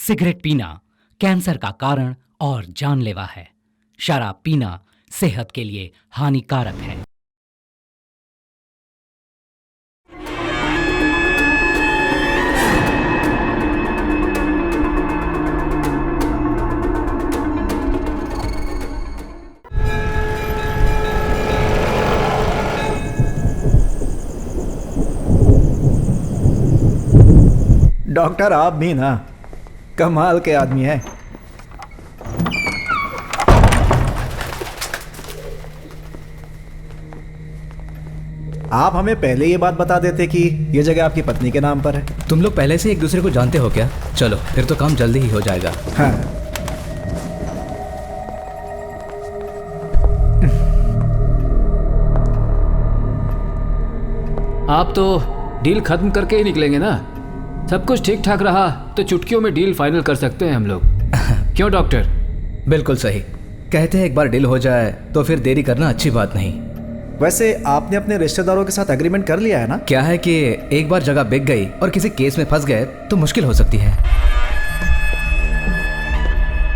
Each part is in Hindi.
सिगरेट पीना कैंसर का कारण और जानलेवा है। शराब पीना सेहत के लिए हानिकारक है। डॉक्टर आप भी ना कमाल के आदमी हैं। आप हमें पहले ये बात बता देते कि ये जगह आपकी पत्नी के नाम पर है। तुम लोग पहले से एक दूसरे को जानते हो क्या? चलो फिर तो काम जल्दी ही हो जाएगा। हाँ। आप तो डील खत्म करके ही निकलेंगे ना? सब कुछ ठीक ठाक रहा तो चुटकियों में डील फाइनल कर सकते हैं हम लोग। क्यों डॉक्टर? बिल्कुल सही कहते हैं, एक बार डील हो जाए तो फिर देरी करना अच्छी बात नहीं। वैसे आपने अपने रिश्तेदारों के साथ एग्रीमेंट कर लिया है ना? क्या है कि एक बार जगह बिक गई और किसी केस में फंस गए तो मुश्किल हो सकती है।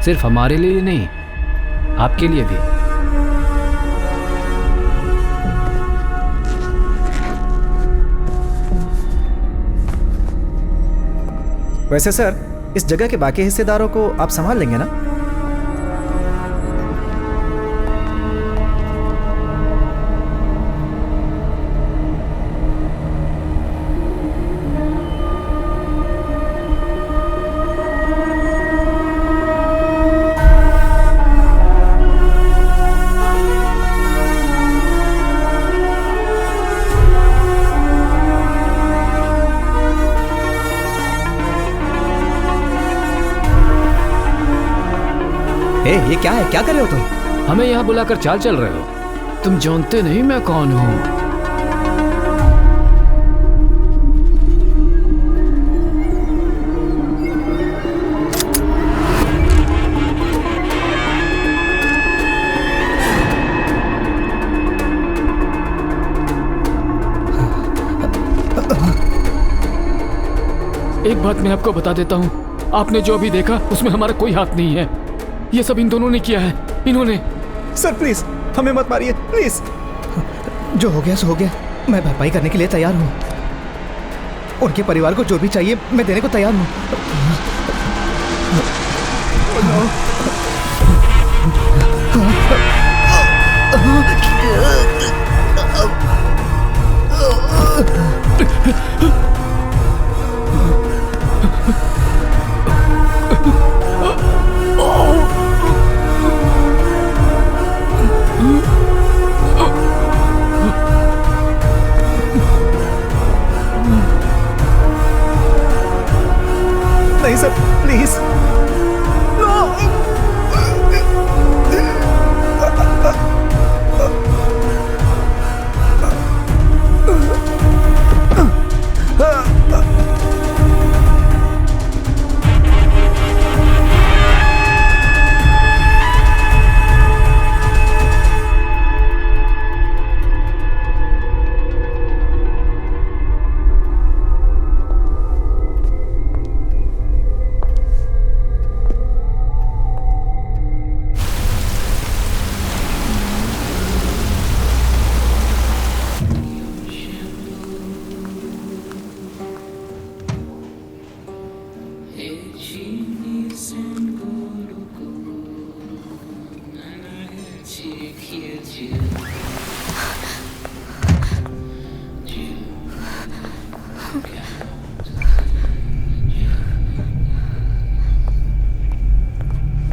सिर्फ हमारे लिए नहीं, आपके लिए भी। वैसे सर, इस जगह के बाकी हिस्सेदारों को आप संभाल लेंगे ना? ये क्या है? क्या कर रहे हो तुम? हमें यहाँ बुलाकर चाल चल रहे हो? तुम जानते नहीं मैं कौन हूँ। एक बात मैं आपको बता देता हूँ, आपने जो अभी देखा उसमें हमारा कोई हाथ नहीं है। ये सब इन दोनों ने किया है। इन्होंने। सर प्लीज हमें मत मारिए प्लीज। जो हो गया सो हो गया। मैं भरपाई करने के लिए तैयार हूँ। उनके परिवार को जो भी चाहिए मैं देने को तैयार हूँ। नहीं सर प्लीज।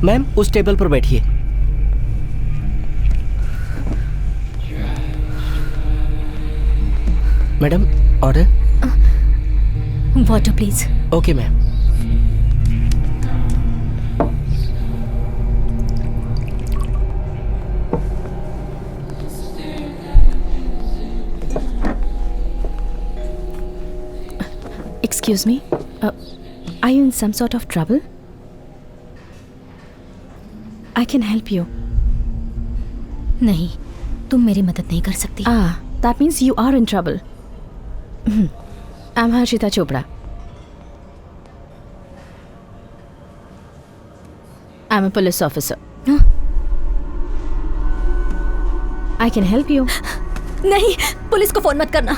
मैम उस टेबल पर बैठिए। Madam order. Water please. Okay ma'am. Excuse me, are you in some sort of trouble? I can help you. नहीं, तुम मेरी मदद नहीं कर सकती। That means you are in trouble. I'm Harshita Chopra. I am a police officer. I can help you. नहीं, पुलिस को फोन मत करना.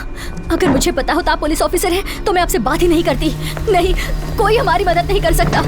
अगर मुझे पता होता आप पुलिस ऑफिसर हैं तो मैं आपसे बात ही नहीं करती. नहीं, कोई हमारी मदद नहीं कर सकता.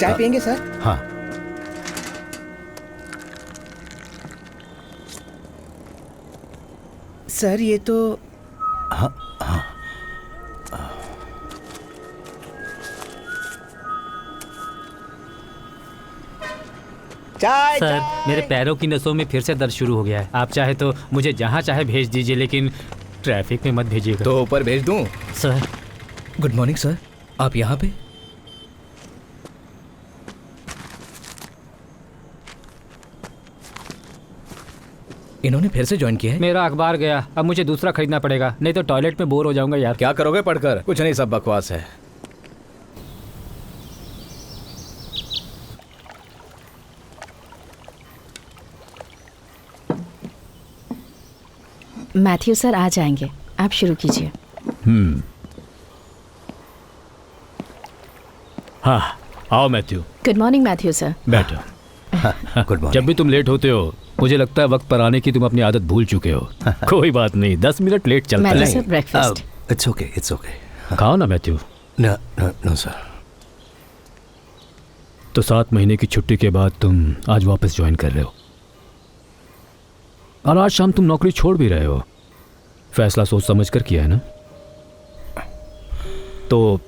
चाय पियेंगे सर? हाँ. सर ये तो हाँ हाँ. चाय. सर, मेरे पैरों की नसों में फिर से दर्द शुरू हो गया है. आप चाहे तो मुझे जहाँ चाहे भेज दीजिए, लेकिन ट्रैफिक में मत भेजिएगा. तो ऊपर भेज दूं? सर. Good morning sir. आप यहाँ पे? इन्होंने फिर से ज्वाइन किया है? मेरा अखबार गया, अब मुझे दूसरा खरीदना पड़ेगा, नहीं तो टॉयलेट में बोर हो जाऊंगा यार. क्या करोगे पढ़कर? कुछ नहीं, सब बकवास है. मैथ्यू सर आ जाएंगे, आप शुरू कीजिए. हाँ, आओ Mathew. Good morning Mathew sir. बैठो. Good morning. जब भी तुम लेट होते हो मुझे लगता है वक्त पर आने की तुम अपनी आदत भूल चुके हो. कोई बात नहीं, 10 मिनट लेट चलता मैथ्यू है. Sir breakfast. It's okay, it's okay. खाओ ना Matthew. No no no sir. तो 7 महीने की छुट्टी के बाद तुम आज वापस ज्वाइन कर रहे हो, और आज शाम तुम नौकरी छोड़ भी रहे हो. फैसला सोच समझ कर किया है ना? तो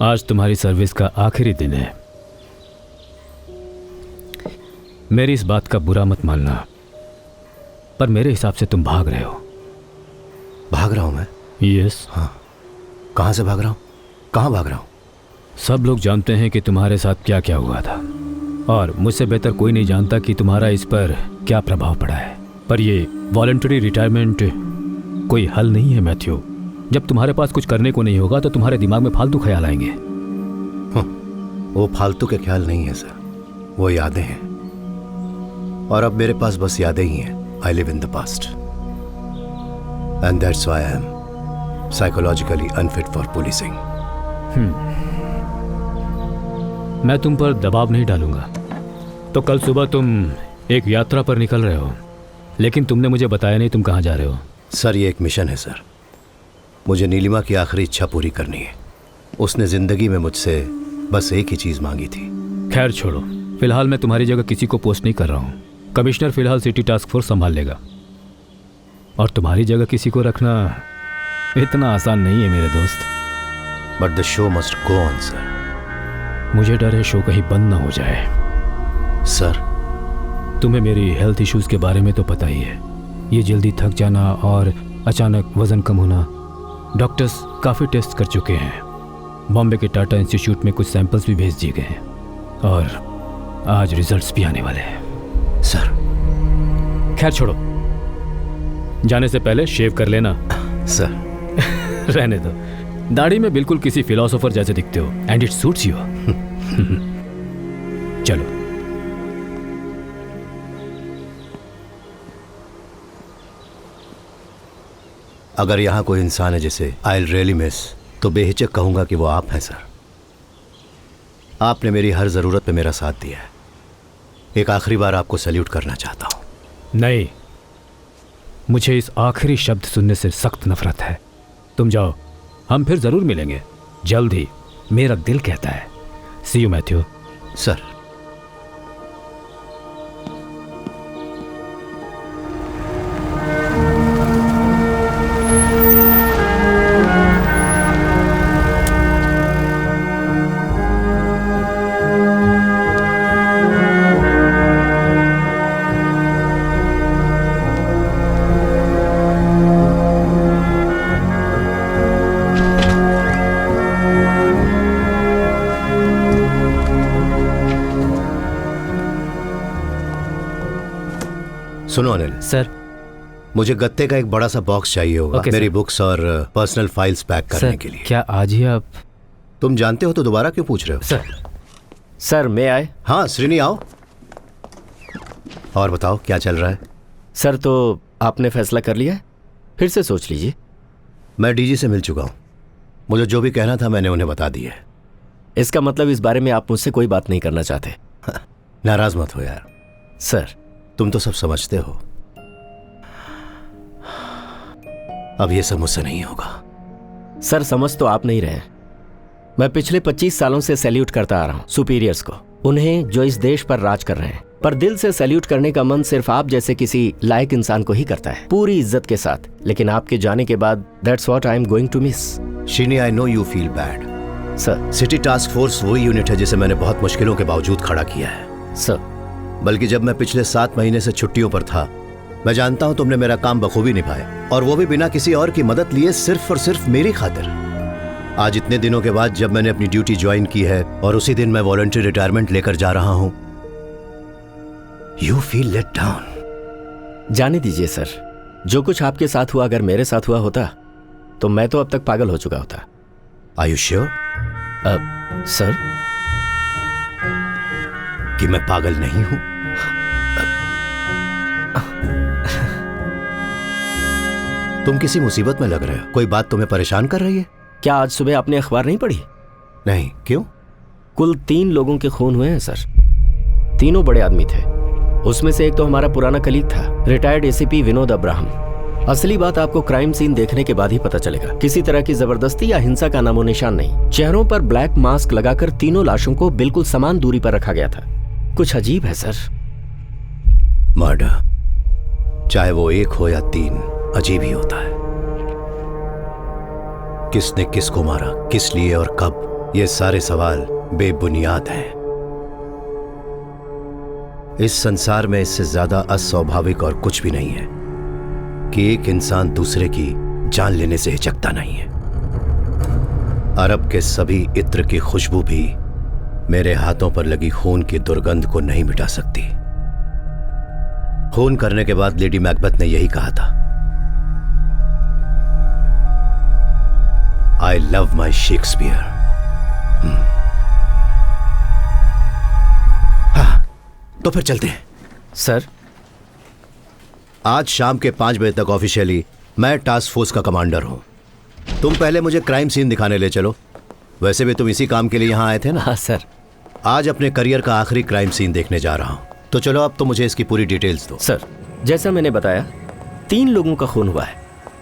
आज तुम्हारी सर्विस का आखिरी दिन है. मेरी इस बात का बुरा मत मानना, पर मेरे हिसाब से तुम भाग रहे हो. भाग रहा हूँ मैं? यस. हाँ. कहाँ से भाग रहा हूँ? कहाँ भाग रहा हूँ? सब लोग जानते हैं कि तुम्हारे साथ क्या क्या हुआ था, और मुझसे बेहतर कोई नहीं जानता कि तुम्हारा इस पर क्या प्रभाव पड़ा है. पर ये वॉलंटरी रिटायरमेंट कोई हल नहीं है मैथ्यू. जब तुम्हारे पास कुछ करने को नहीं होगा तो तुम्हारे दिमाग में फालतू ख्याल आएंगे. वो फालतू के ख्याल नहीं है सर, वो यादें हैं. और अब मेरे पास बस यादें ही हैं. I live in the past and that's why I am psychologically unfit for policing. मैं तुम पर दबाव नहीं डालूंगा. तो कल सुबह तुम एक यात्रा पर निकल रहे हो, लेकिन तुमने मुझे बताया नहीं तुम कहाँ जा रहे हो. सर ये एक मिशन है सर. मुझे नीलिमा की आखिरी इच्छा पूरी करनी है. उसने जिंदगी में मुझसे बस एक ही चीज़ मांगी थी. खैर छोड़ो, फिलहाल मैं तुम्हारी जगह किसी को पोस्ट नहीं कर रहा हूँ. कमिश्नर फिलहाल सिटी टास्क फोर्स संभाल लेगा, और तुम्हारी जगह किसी को रखना इतना आसान नहीं है मेरे दोस्त. But the show must go on sir. मुझे डर है शो कहीं बंद ना हो जाए. सर तुम्हें मेरी हेल्थ इश्यूज के बारे में तो पता ही है. ये जल्दी थक जाना और अचानक वजन कम होना. डॉक्टर्स काफ़ी टेस्ट कर चुके हैं. बॉम्बे के टाटा इंस्टीट्यूट में कुछ सैंपल्स भी भेज दिए गए हैं, और आज रिजल्ट्स भी आने वाले हैं। सर। खैर छोड़ो, जाने से पहले शेव कर लेना। सर। रहने दो, दाढ़ी में बिल्कुल किसी फिलोसोफर जैसे दिखते हो एंड इट सूट्स यू। चलो। अगर यहाँ कोई इंसान है जिसे आई रियली मिस, तो बेहिचक कहूंगा कि वो आप हैं सर। आपने मेरी हर ज़रूरत पे मेरा साथ दिया है। एक आखिरी बार आपको सैल्यूट करना चाहता हूँ। नहीं, मुझे इस आखिरी शब्द सुनने से सख्त नफरत है। तुम जाओ, हम फिर जरूर मिलेंगे जल्द ही, मेरा दिल कहता है। सी यू मैथ्यू। सर। सुनो अनिल। सर। मुझे गत्ते का एक बड़ा सा बॉक्स चाहिए होगा मेरी बुक्स और पर्सनल फाइल्स पैक करने के लिए। क्या आज ही आप? तुम जानते हो तो दोबारा क्यों पूछ रहे हो? सर मैं आए? हाँ श्रीनी आओ। और बताओ क्या चल रहा है? सर तो आपने फैसला कर लिया है? फिर से सोच लीजिए। मैं डीजी से मिल चुका हूँ, मुझे जो भी कहना था मैंने उन्हें बता दिया है। इसका मतलब इस बारे में आप मुझसे कोई बात नहीं करना चाहते? नाराज मत हो यार। सर तुम तो सब समझते हो। अब ये सब मुझसे नहीं होगा। सर समझ तो आप नहीं रहे। मैं पिछले 25 सालों से सैल्यूट करता आ रहा हूं सुपीरियर्स को, उन्हें जो इस देश पर राज कर रहे हैं। पर दिल से सैल्यूट करने का मन सिर्फ आप जैसे किसी लायक इंसान को ही करता है, पूरी इज्जत के साथ। लेकिन आपके जाने के बाद that's what I am going to miss. Sheeni I know you feel bad. Sir city task force वही यूनिट है जिसे मैंने बहुत मुश्किलों के बावजूद खड़ा किया है। सर बल्कि जब मैं पिछले 7 महीने से छुट्टियों पर था, मैं जानता हूं तुमने मेरा काम बखूबी निभाया, और वो भी बिना किसी और की मदद लिए, सिर्फ और सिर्फ मेरी खातिर। आज इतने दिनों के बाद जब मैंने अपनी ड्यूटी ज्वाइन की है और उसी दिन मैं वॉलंटरी रिटायरमेंट लेकर जा रहा हूं, यू फील लेट डाउन। जाने दीजिए सर, जो कुछ आपके साथ हुआ अगर मेरे साथ हुआ होता तो मैं तो अब तक पागल हो चुका होता। Are you sure? सर कि मैं पागल नहीं हूं? तुम किसी मुसीबत में लग रहे हो, कोई बात तुम्हें परेशान कर रही है? क्या आज सुबह आपने अखबार नहीं पढ़ी? नहीं, क्यों? कुल 3 लोगों के खून हुए हैं सर। तीनों बड़े आदमी थे। उसमें से एक तो हमारा पुराना कलीग था, रिटायर्ड एसीपी विनोद अब्राहम। असली बात आपको क्राइम सीन देखने के बाद ही पता चलेगा। किसी तरह की जबरदस्ती या हिंसा का नामो निशान नहीं। चेहरों पर ब्लैक मास्क लगाकर तीनों लाशों को बिल्कुल समान दूरी पर रखा गया था। कुछ अजीब है सर। मर्डर, चाहे वो 1 हो या 3, अजीब ही होता है। किसने किसको मारा, किस लिए और कब, ये सारे सवाल बेबुनियाद हैं। इस संसार में इससे ज्यादा अस्वाभाविक और कुछ भी नहीं है कि एक इंसान दूसरे की जान लेने से हिचकता नहीं है। अरब के सभी इत्र की खुशबू भी मेरे हाथों पर लगी खून की दुर्गंध को नहीं मिटा सकती। खून करने के बाद लेडी मैकबेथ ने यही कहा था, आई लव माई शेक्सपियर। हाँ, तो फिर चलते हैं। सर आज शाम के 5 बजे तक ऑफिशियली मैं टास्क फोर्स का कमांडर हूं। तुम पहले मुझे क्राइम सीन दिखाने ले चलो। वैसे भी तुम इसी काम के लिए यहां आए थे ना? हाँ सर। आज अपने करियर का आखिरी क्राइम सीन देखने जा रहा हूं, तो चलो अब तो मुझे इसकी पूरी डिटेल्स दो। सर जैसा मैंने बताया, 3 लोगों का खून हुआ है।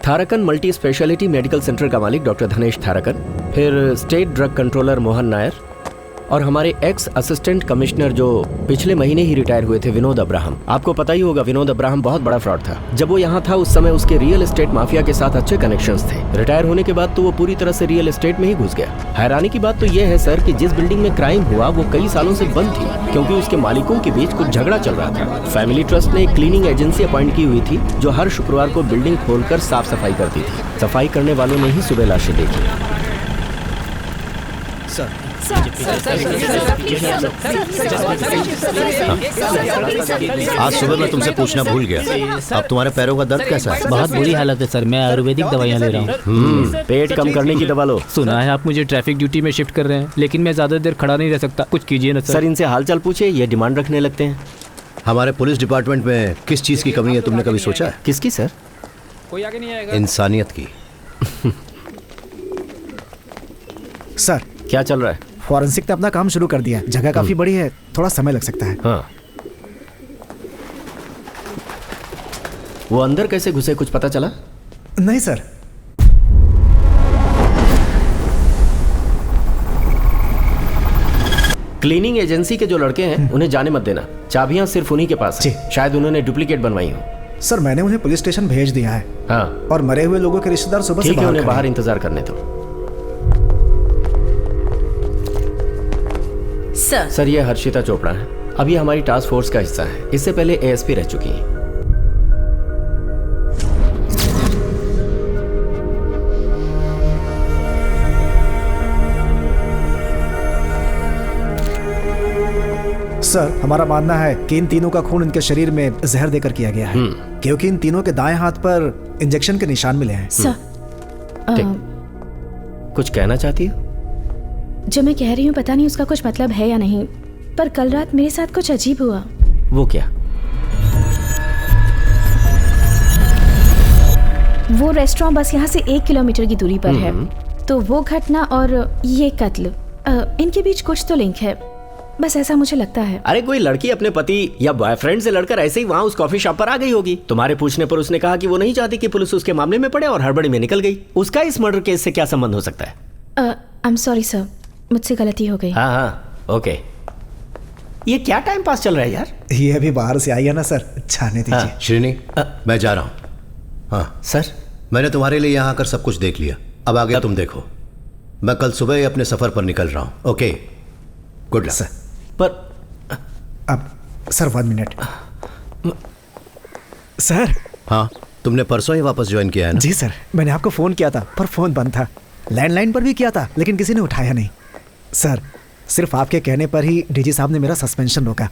थारकन मल्टी स्पेशलिटी मेडिकल सेंटर का मालिक डॉक्टर धनेश थारकन, फिर state drug controller Mohan Nair, और हमारे एक्स असिस्टेंट कमिश्नर जो पिछले महीने ही रिटायर हुए थे विनोद अब्राहम। आपको पता ही होगा विनोद अब्राहम बहुत बड़ा फ्रॉड था। जब वो यहाँ था उस समय उसके रियल एस्टेट माफिया के साथ अच्छे कनेक्शंस थे। रिटायर होने के बाद तो वो पूरी तरह से रियल एस्टेट में ही घुस गया। हैरानी की बात तो ये है सर कि जिस बिल्डिंग में क्राइम हुआ वो कई सालों से बंद थी, क्योंकि उसके मालिकों के बीच कुछ झगड़ा चल रहा था। फैमिली ट्रस्ट ने एक क्लीनिंग एजेंसी अपॉइंट की हुई थी जो हर शुक्रवार को बिल्डिंग खोलकर साफ सफाई करती थी। सफाई करने वालों ने ही सुबह लाशें देखी। आज सुबह मैं तुमसे पूछना भूल गया, अब तुम्हारे पैरों का दर्द कैसा है? बहुत बुरी हालत है सर, मैं आयुर्वेदिक दवाइयाँ ले रहा हूँ। पेट कम करने की दवा लो। सुना है आप मुझे ट्रैफिक ड्यूटी में शिफ्ट कर रहे हैं, लेकिन मैं ज्यादा देर खड़ा नहीं रह सकता, कुछ कीजिए ना सर सर। इनसे हालचाल पूछे, ये डिमांड रखने लगते हैं। हमारे पुलिस डिपार्टमेंट में किस चीज की कमी है तुमने कभी सोचा है? किसकी सर? कोई आगे नहीं आएगा। इंसानियत की। सर, क्या चल रहा है? फॉरेंसिक ने अपना काम शुरू कर दिया। जगह काफी बड़ी है, थोड़ा समय लग सकता है। हाँ, वो अंदर कैसे घुसे कुछ पता चला? नहीं सर। क्लीनिंग एजेंसी के जो लड़के हैं उन्हें जाने मत देना, चाबियां सिर्फ उन्हीं के पास जी। हैं। शायद उन्होंने डुप्लीकेट बनवाई हो। सर, मैंने उन्हें पुलिस स्टेशन भेज दिया है हाँ और मरे हुए लोगों के रिश्तेदार सुबह से ठीक है, बाहर उन्हें खड़े बाहर हैं। इंतजार करने दो। सर ये हर्षिता चोपड़ा है, अभी हमारी टास्क फोर्स का हिस्सा है। इससे पहले एएसपी रह चुकी हैं। सर, हमारा मानना है कि इन तीनों का खून इनके शरीर में जहर देकर किया गया है, क्योंकि इन तीनों के दाएं हाथ पर इंजेक्शन के निशान मिले हैं। सर, कुछ कहना चाहती हो? जो मैं कह रही हूँ पता नहीं उसका कुछ मतलब है या नहीं, पर कल रात मेरे साथ कुछ अजीब हुआ। वो क्या? वो रेस्टोरेंट बस यहाँ से 1 किलोमीटर की दूरी पर है, तो वो घटना और ये कत्ल, इनके बीच कुछ तो लिंक है, बस ऐसा मुझे लगता है। अरे कोई लड़की अपने पति या बॉयफ्रेंड से लड़कर ऐसे ही वहाँ उस कॉफी शॉप पर आ गई होगी। तुम्हारे पूछने पर उसने कहा कि वो नहीं चाहती कि पुलिस उसके मामले में पड़े और हड़बड़ी में निकल गई। उसका इस मर्डर केस से क्या संबंध हो सकता है? आई एम सॉरी सर, मुझसे गलती हो गई। हाँ हाँ ओके। ये क्या टाइम पास चल रहा है यार? ये अभी बाहर से आई है ना सर, जाने दीजिए। हाँ। श्रीनी, मैं जा रहा हूँ। हाँ सर, मैंने तुम्हारे लिए यहाँ आकर सब कुछ देख लिया, अब आगे तुम देखो। मैं कल सुबह ही अपने सफर पर निकल रहा हूँ। Okay, good luck. सर, पर अब सर 1 मिनट। सर। हाँ, तुमने परसों ही वापस ज्वाइन किया है ना? जी सर, मैंने आपको फोन किया था पर फोन बंद था। लैंडलाइन पर भी किया था लेकिन किसी ने उठाया नहीं। सर, सिर्फ आपके कहने पर ही डीजी साहब ने मेरा सस्पेंशन रोका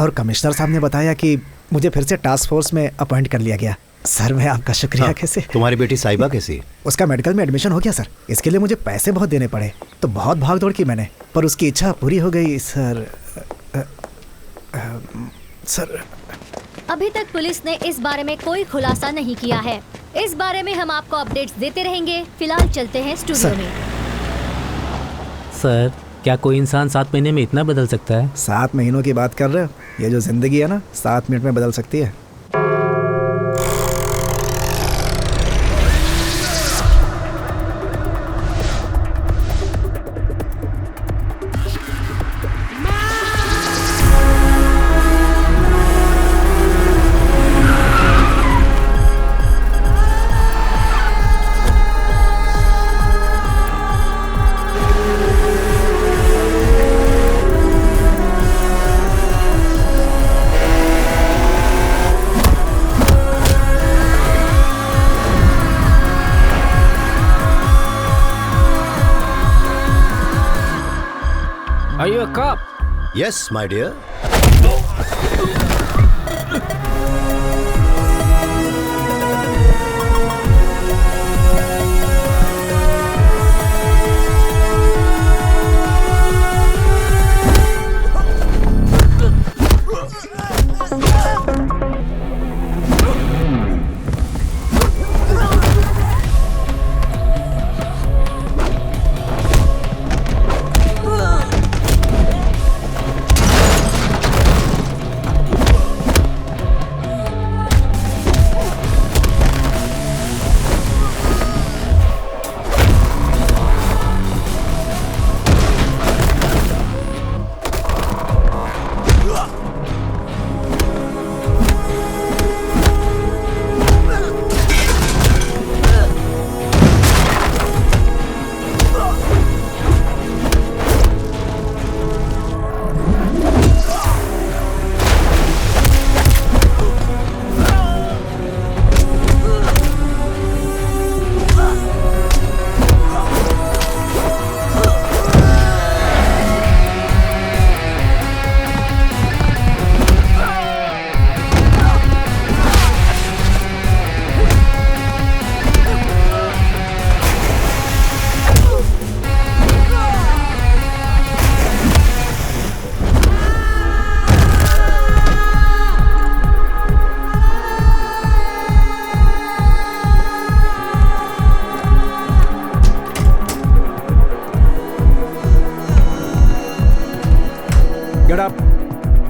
और कमिश्नर साहब ने बताया कि मुझे फिर से टास्क फोर्स में अपॉइंट कर लिया गया। सर, मैं आपका शुक्रिया कैसे। तुम्हारी बेटी साहिबा कैसी? उसका मेडिकल में एडमिशन हो गया सर। इसके लिए मुझे पैसे बहुत देने पड़े, तो बहुत भाग दौड़ की मैंने, पर उसकी इच्छा पूरी हो गई सर। सर, अभी तक पुलिस ने इस बारे में कोई खुलासा नहीं किया है। इस बारे में हम आपको अपडेट्स देते रहेंगे। फिलहाल चलते हैं स्टूडियो में। सर, क्या कोई इंसान 7 महीने में इतना बदल सकता है? 7 महीनों की बात कर रहे हो? ये जो जिंदगी है ना, 7 मिनट में बदल सकती है। Are you a cop? Yes, my dear.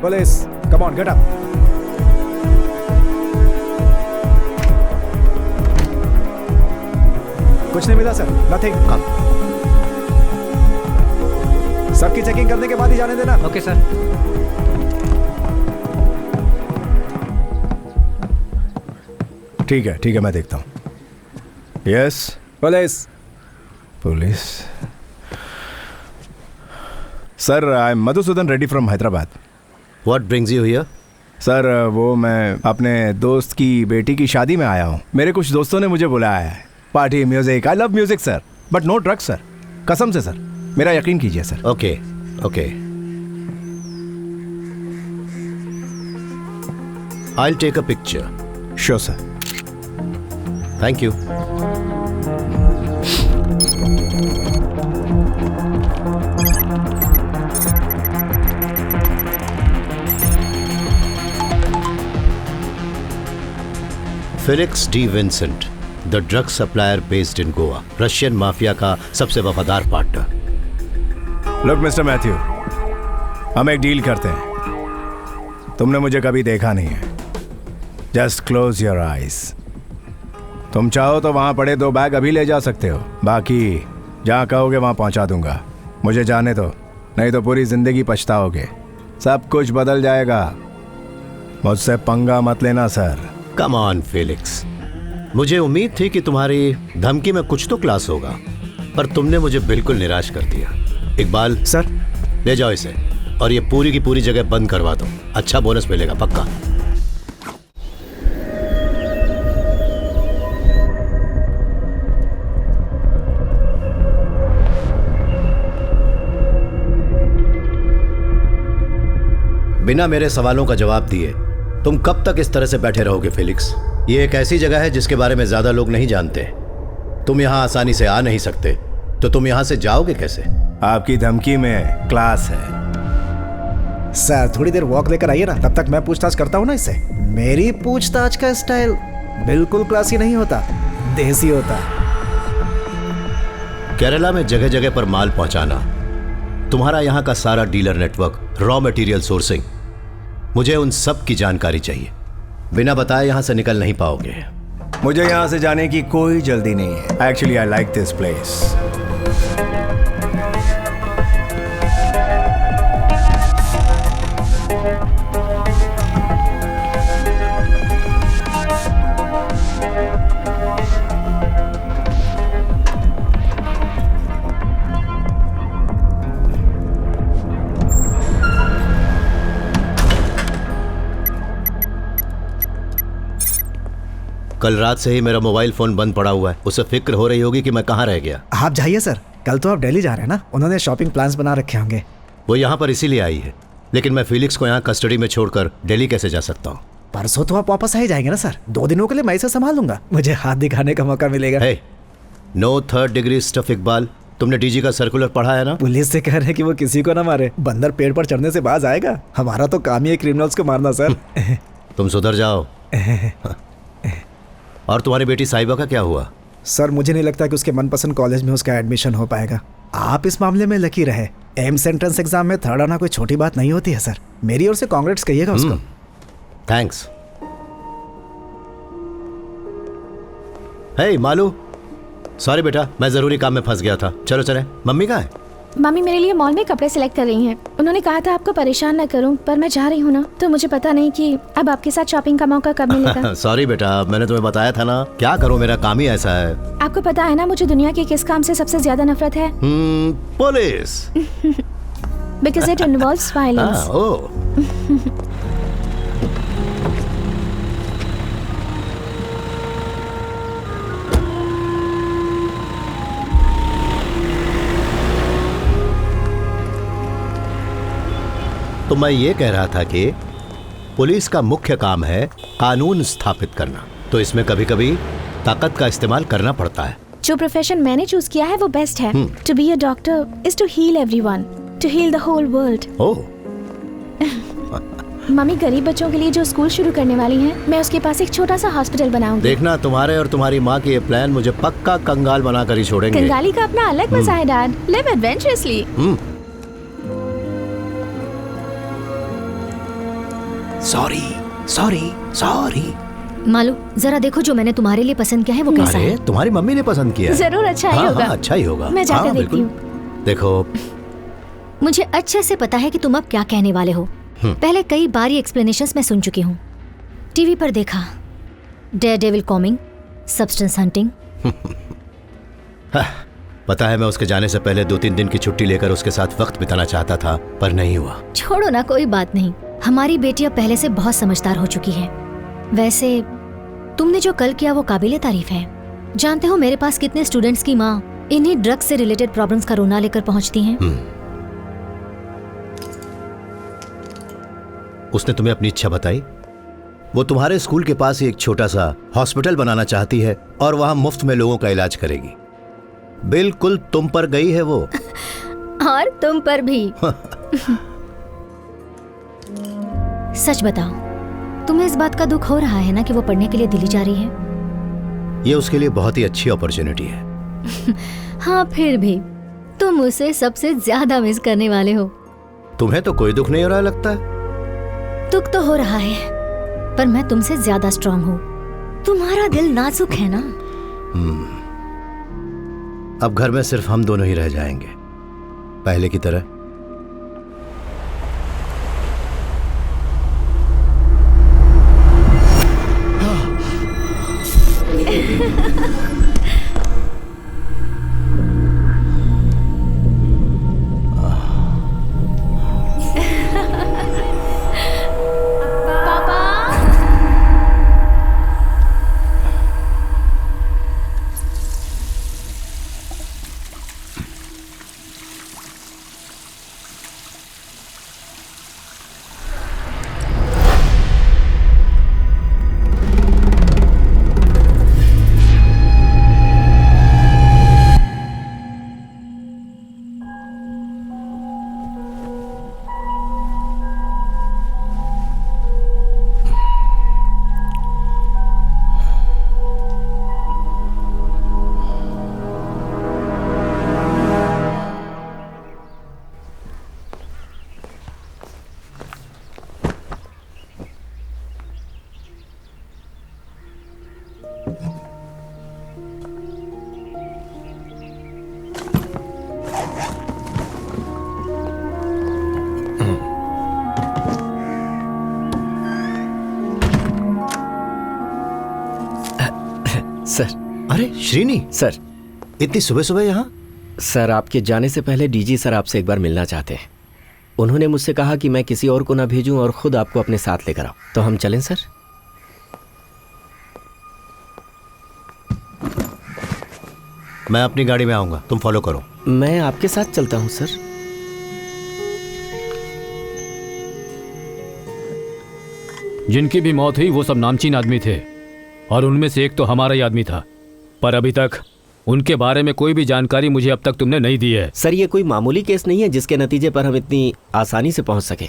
Police, come on, get up. कुछ नहीं मिला सर, नथिंग। सबकी चेकिंग करने के बाद ही जाने देना। Okay sir. ठीक है, मैं देखता हूँ। Yes police. Police sir, I am Madhusudan Reddy from Hyderabad. What brings you here? Sir वो मैं अपने दोस्त की बेटी की शादी में आया हूँ। मेरे कुछ दोस्तों ने मुझे बुलाया है। Party, music, I love music sir, but no drugs sir. कसम से सर, मेरा यकीन कीजिए sir. Okay okay, I will take a picture. Sure sir. Thank you. Felix D Vincent, the drug supplier based in Goa, Russian mafia का सबसे वफादार पार्टनर। लुक मिस्टर मैथ्यू, हम एक डील करते हैं। तुमने मुझे कभी देखा नहीं है। Just close your eyes. तुम चाहो तो वहाँ पड़े 2 बैग अभी ले जा सकते हो, बाकी जहाँ कहोगे वहाँ पहुँचा दूंगा। मुझे जाने दो, नहीं तो पूरी जिंदगी पछताओगे। सब कुछ बदल जाएगा। मुझसे पंगा मत लेना सर। कम ऑन फेलिक्स, मुझे उम्मीद थी कि तुम्हारी धमकी में कुछ तो क्लास होगा, पर तुमने मुझे बिल्कुल निराश कर दिया। इकबाल सर, ले जाओ इसे और ये पूरी की पूरी जगह बंद करवा दो। अच्छा बोनस मिलेगा पक्का। बिना मेरे सवालों का जवाब दिए तुम कब तक इस तरह से बैठे रहोगे फेलिक्स? ये एक ऐसी जगह है जिसके बारे में ज्यादा लोग नहीं जानते। तुम यहाँ आसानी से आ नहीं सकते, तो तुम यहाँ से जाओगे कैसे? आपकी धमकी में क्लास है। सर थोड़ी देर वॉक लेकर आइए ना, तब तक मैं पूछताछ करता हूँ ना इससे। मेरी पूछताछ का स्टाइल बिल्कुल क्लासी नहीं होता, देसी होता। केरला में जगह जगह पर माल पहुंचाना, तुम्हारा यहाँ का सारा dealer network, raw material sourcing, मुझे उन सब की जानकारी चाहिए। बिना बताए यहाँ से निकल नहीं पाओगे। मुझे यहाँ से जाने की कोई जल्दी नहीं है। Actually I like this place. कल रात से ही मेरा मोबाइल फोन बंद पड़ा हुआ है। उसे फिक्र हो रही होगी कि मैं कहाँ रह गया। आप जाइए सर, कल तो आप दिल्ली जा रहे हैं ना। उन्होंने शॉपिंग प्लान्स बना रखे होंगे। वो यहाँ पर इसीलिए आई है, लेकिन मैं फिलिक्स को यहाँ कस्टडी में छोड़कर दिल्ली कैसे जा सकता हूँ? परसों तो आप वापस आ ही जाएंगे ना सर। 2 दिनों के लिए मैं इसे संभाल लूंगा, मुझे हाथ दिखाने का मौका मिलेगा। Hey, no third degree stuff Iqbal. तुमने डीजी का सर्कुलर पढ़ा है ना? पुलिस से कह रहे हैं कि वो किसी को ना मारे। बंदर पेड़ पर चढ़ने से बाज आएगा? हमारा तो काम ही है क्रिमिनल्स को मारना सर। तुम सुधर जाओ। और तुम्हारी बेटी साहिबा का क्या हुआ? सर मुझे नहीं लगता कि उसके मनपसंद कॉलेज में उसका एडमिशन हो पाएगा। आप इस मामले में लकी रहे। एम्स एंट्रेंस एग्जाम में 3rd आना कोई छोटी बात नहीं होती है सर। मेरी ओर से कांग्रेट्स कहिएगा उसको। थैंक्स। हे मालू, सॉरी बेटा, मैं जरूरी काम में फंस गया था। चलो चले। मम्मी कहाँ है? मम्मी मेरे लिए मॉल में कपड़े सिलेक्ट कर रही हैं। उन्होंने कहा था आपको परेशान न करूं, पर मैं जा रही हूँ ना, तो मुझे पता नहीं कि अब आपके साथ शॉपिंग का मौका कब मिलेगा। सॉरी बेटा, मैंने तुम्हें बताया था ना। क्या करूं, मेरा काम ही ऐसा है। आपको पता है ना मुझे दुनिया के किस काम से सबसे ज्यादा नफरत है? Police. Because it involves violence. तो मैं ये कह रहा था कि पुलिस का मुख्य काम है कानून स्थापित करना, तो इसमें कभी कभी ताकत का इस्तेमाल करना पड़ता है। जो प्रोफेशन मैंने चूज किया है वो बेस्ट है। To be a doctor is to heal everyone, to heal the whole world. Oh. Mummy गरीब बच्चों के लिए जो स्कूल शुरू करने वाली हैं, मैं उसके पास एक छोटा सा हॉस्पिटल बनाऊंगी। देखना, तुम्हारे और तुम्हारी माँ के ये प्लान मुझे पक्का कंगाल बनाकर ही छोड़ेंगे। कंगाली का अपना अलग मजा है dad. Live adventurously. Sorry sorry sorry. Malu, जरा देखो जो मैंने तुम्हारे लिए पसंद किया है वो कैसा अरे है। तुम्हारी मम्मी ने पसंद किया है। जरूर अच्छा ही हाँ, होगा। हाँ, अच्छा ही होगा। मैं जाकर हाँ, देखती बिल्कुल। हूँ। देखो मुझे अच्छे से पता है कि तुम अब क्या कहने वाले हो। पहले कई बार ये एक्सप्लेनेशंस मैं सुन चुकी हूँ, टीवी पर देखा, डेयरडेविल कॉमिंग, सब्सटेंस हंटिंग। पता है मैं उसके जाने से पहले 2-3 दिन की छुट्टी लेकर उसके साथ वक्त बिताना चाहता था, पर नहीं हुआ। छोड़ो ना, कोई बात नहीं। हमारी बेटी अब पहले से बहुत समझदार हो चुकी है। वैसे तुमने जो कल किया वो काबिले तारीफ है। जानते हो मेरे पास कितने स्टूडेंट्स की माँ इन्हीं ड्रग्स से रिलेटेड प्रॉब्लम्स का रोना लेकर पहुंचती हैं। उसने तुम्हें अपनी इच्छा बताई? वो तुम्हारे स्कूल के पास ही एक छोटा सा हॉस्पिटल बनाना चाहती है और वहां मुफ्त में लोगों का इलाज करेगी। बिल्कुल तुम पर गई है वो। और तुम पर भी। सच बताओ, तुम्हें इस बात का दुख हो रहा है ना कि वो पढ़ने के लिए दिल्ली जा रही है? ये उसके लिए बहुत ही अच्छी अपॉर्चुनिटी है। हाँ, फिर भी तुम उसे सबसे ज्यादा मिस करने वाले हो। तुम्हें तो कोई दुख नहीं हो रहा लगता है। दुख तो हो रहा है, पर मैं तुमसे ज्यादा स्ट्रांग हूँ। तुम्हारा दिल नाजुक है ना। अब घर में सिर्फ हम दोनों ही रह जाएंगे, पहले की तरह। सर। अरे श्रीनी सर, इतनी सुबह सुबह यहाँ? सर आपके जाने से पहले डीजी सर आपसे एक बार मिलना चाहते हैं। उन्होंने मुझसे कहा कि मैं किसी और को ना भेजूं और खुद आपको अपने साथ लेकर आऊं। तो हम चलें सर? मैं अपनी गाड़ी में आऊंगा, तुम फॉलो करो। मैं आपके साथ चलता हूं सर। जिनकी भी मौत हुई वो सब नामचीन आदमी थे और उनमें से एक तो हमारा ही आदमी था, पर अभी तक उनके बारे में कोई भी जानकारी मुझे अब तक तुमने नहीं दी है। सर ये कोई मामूली केस नहीं है जिसके नतीजे पर हम इतनी आसानी से पहुंच सके।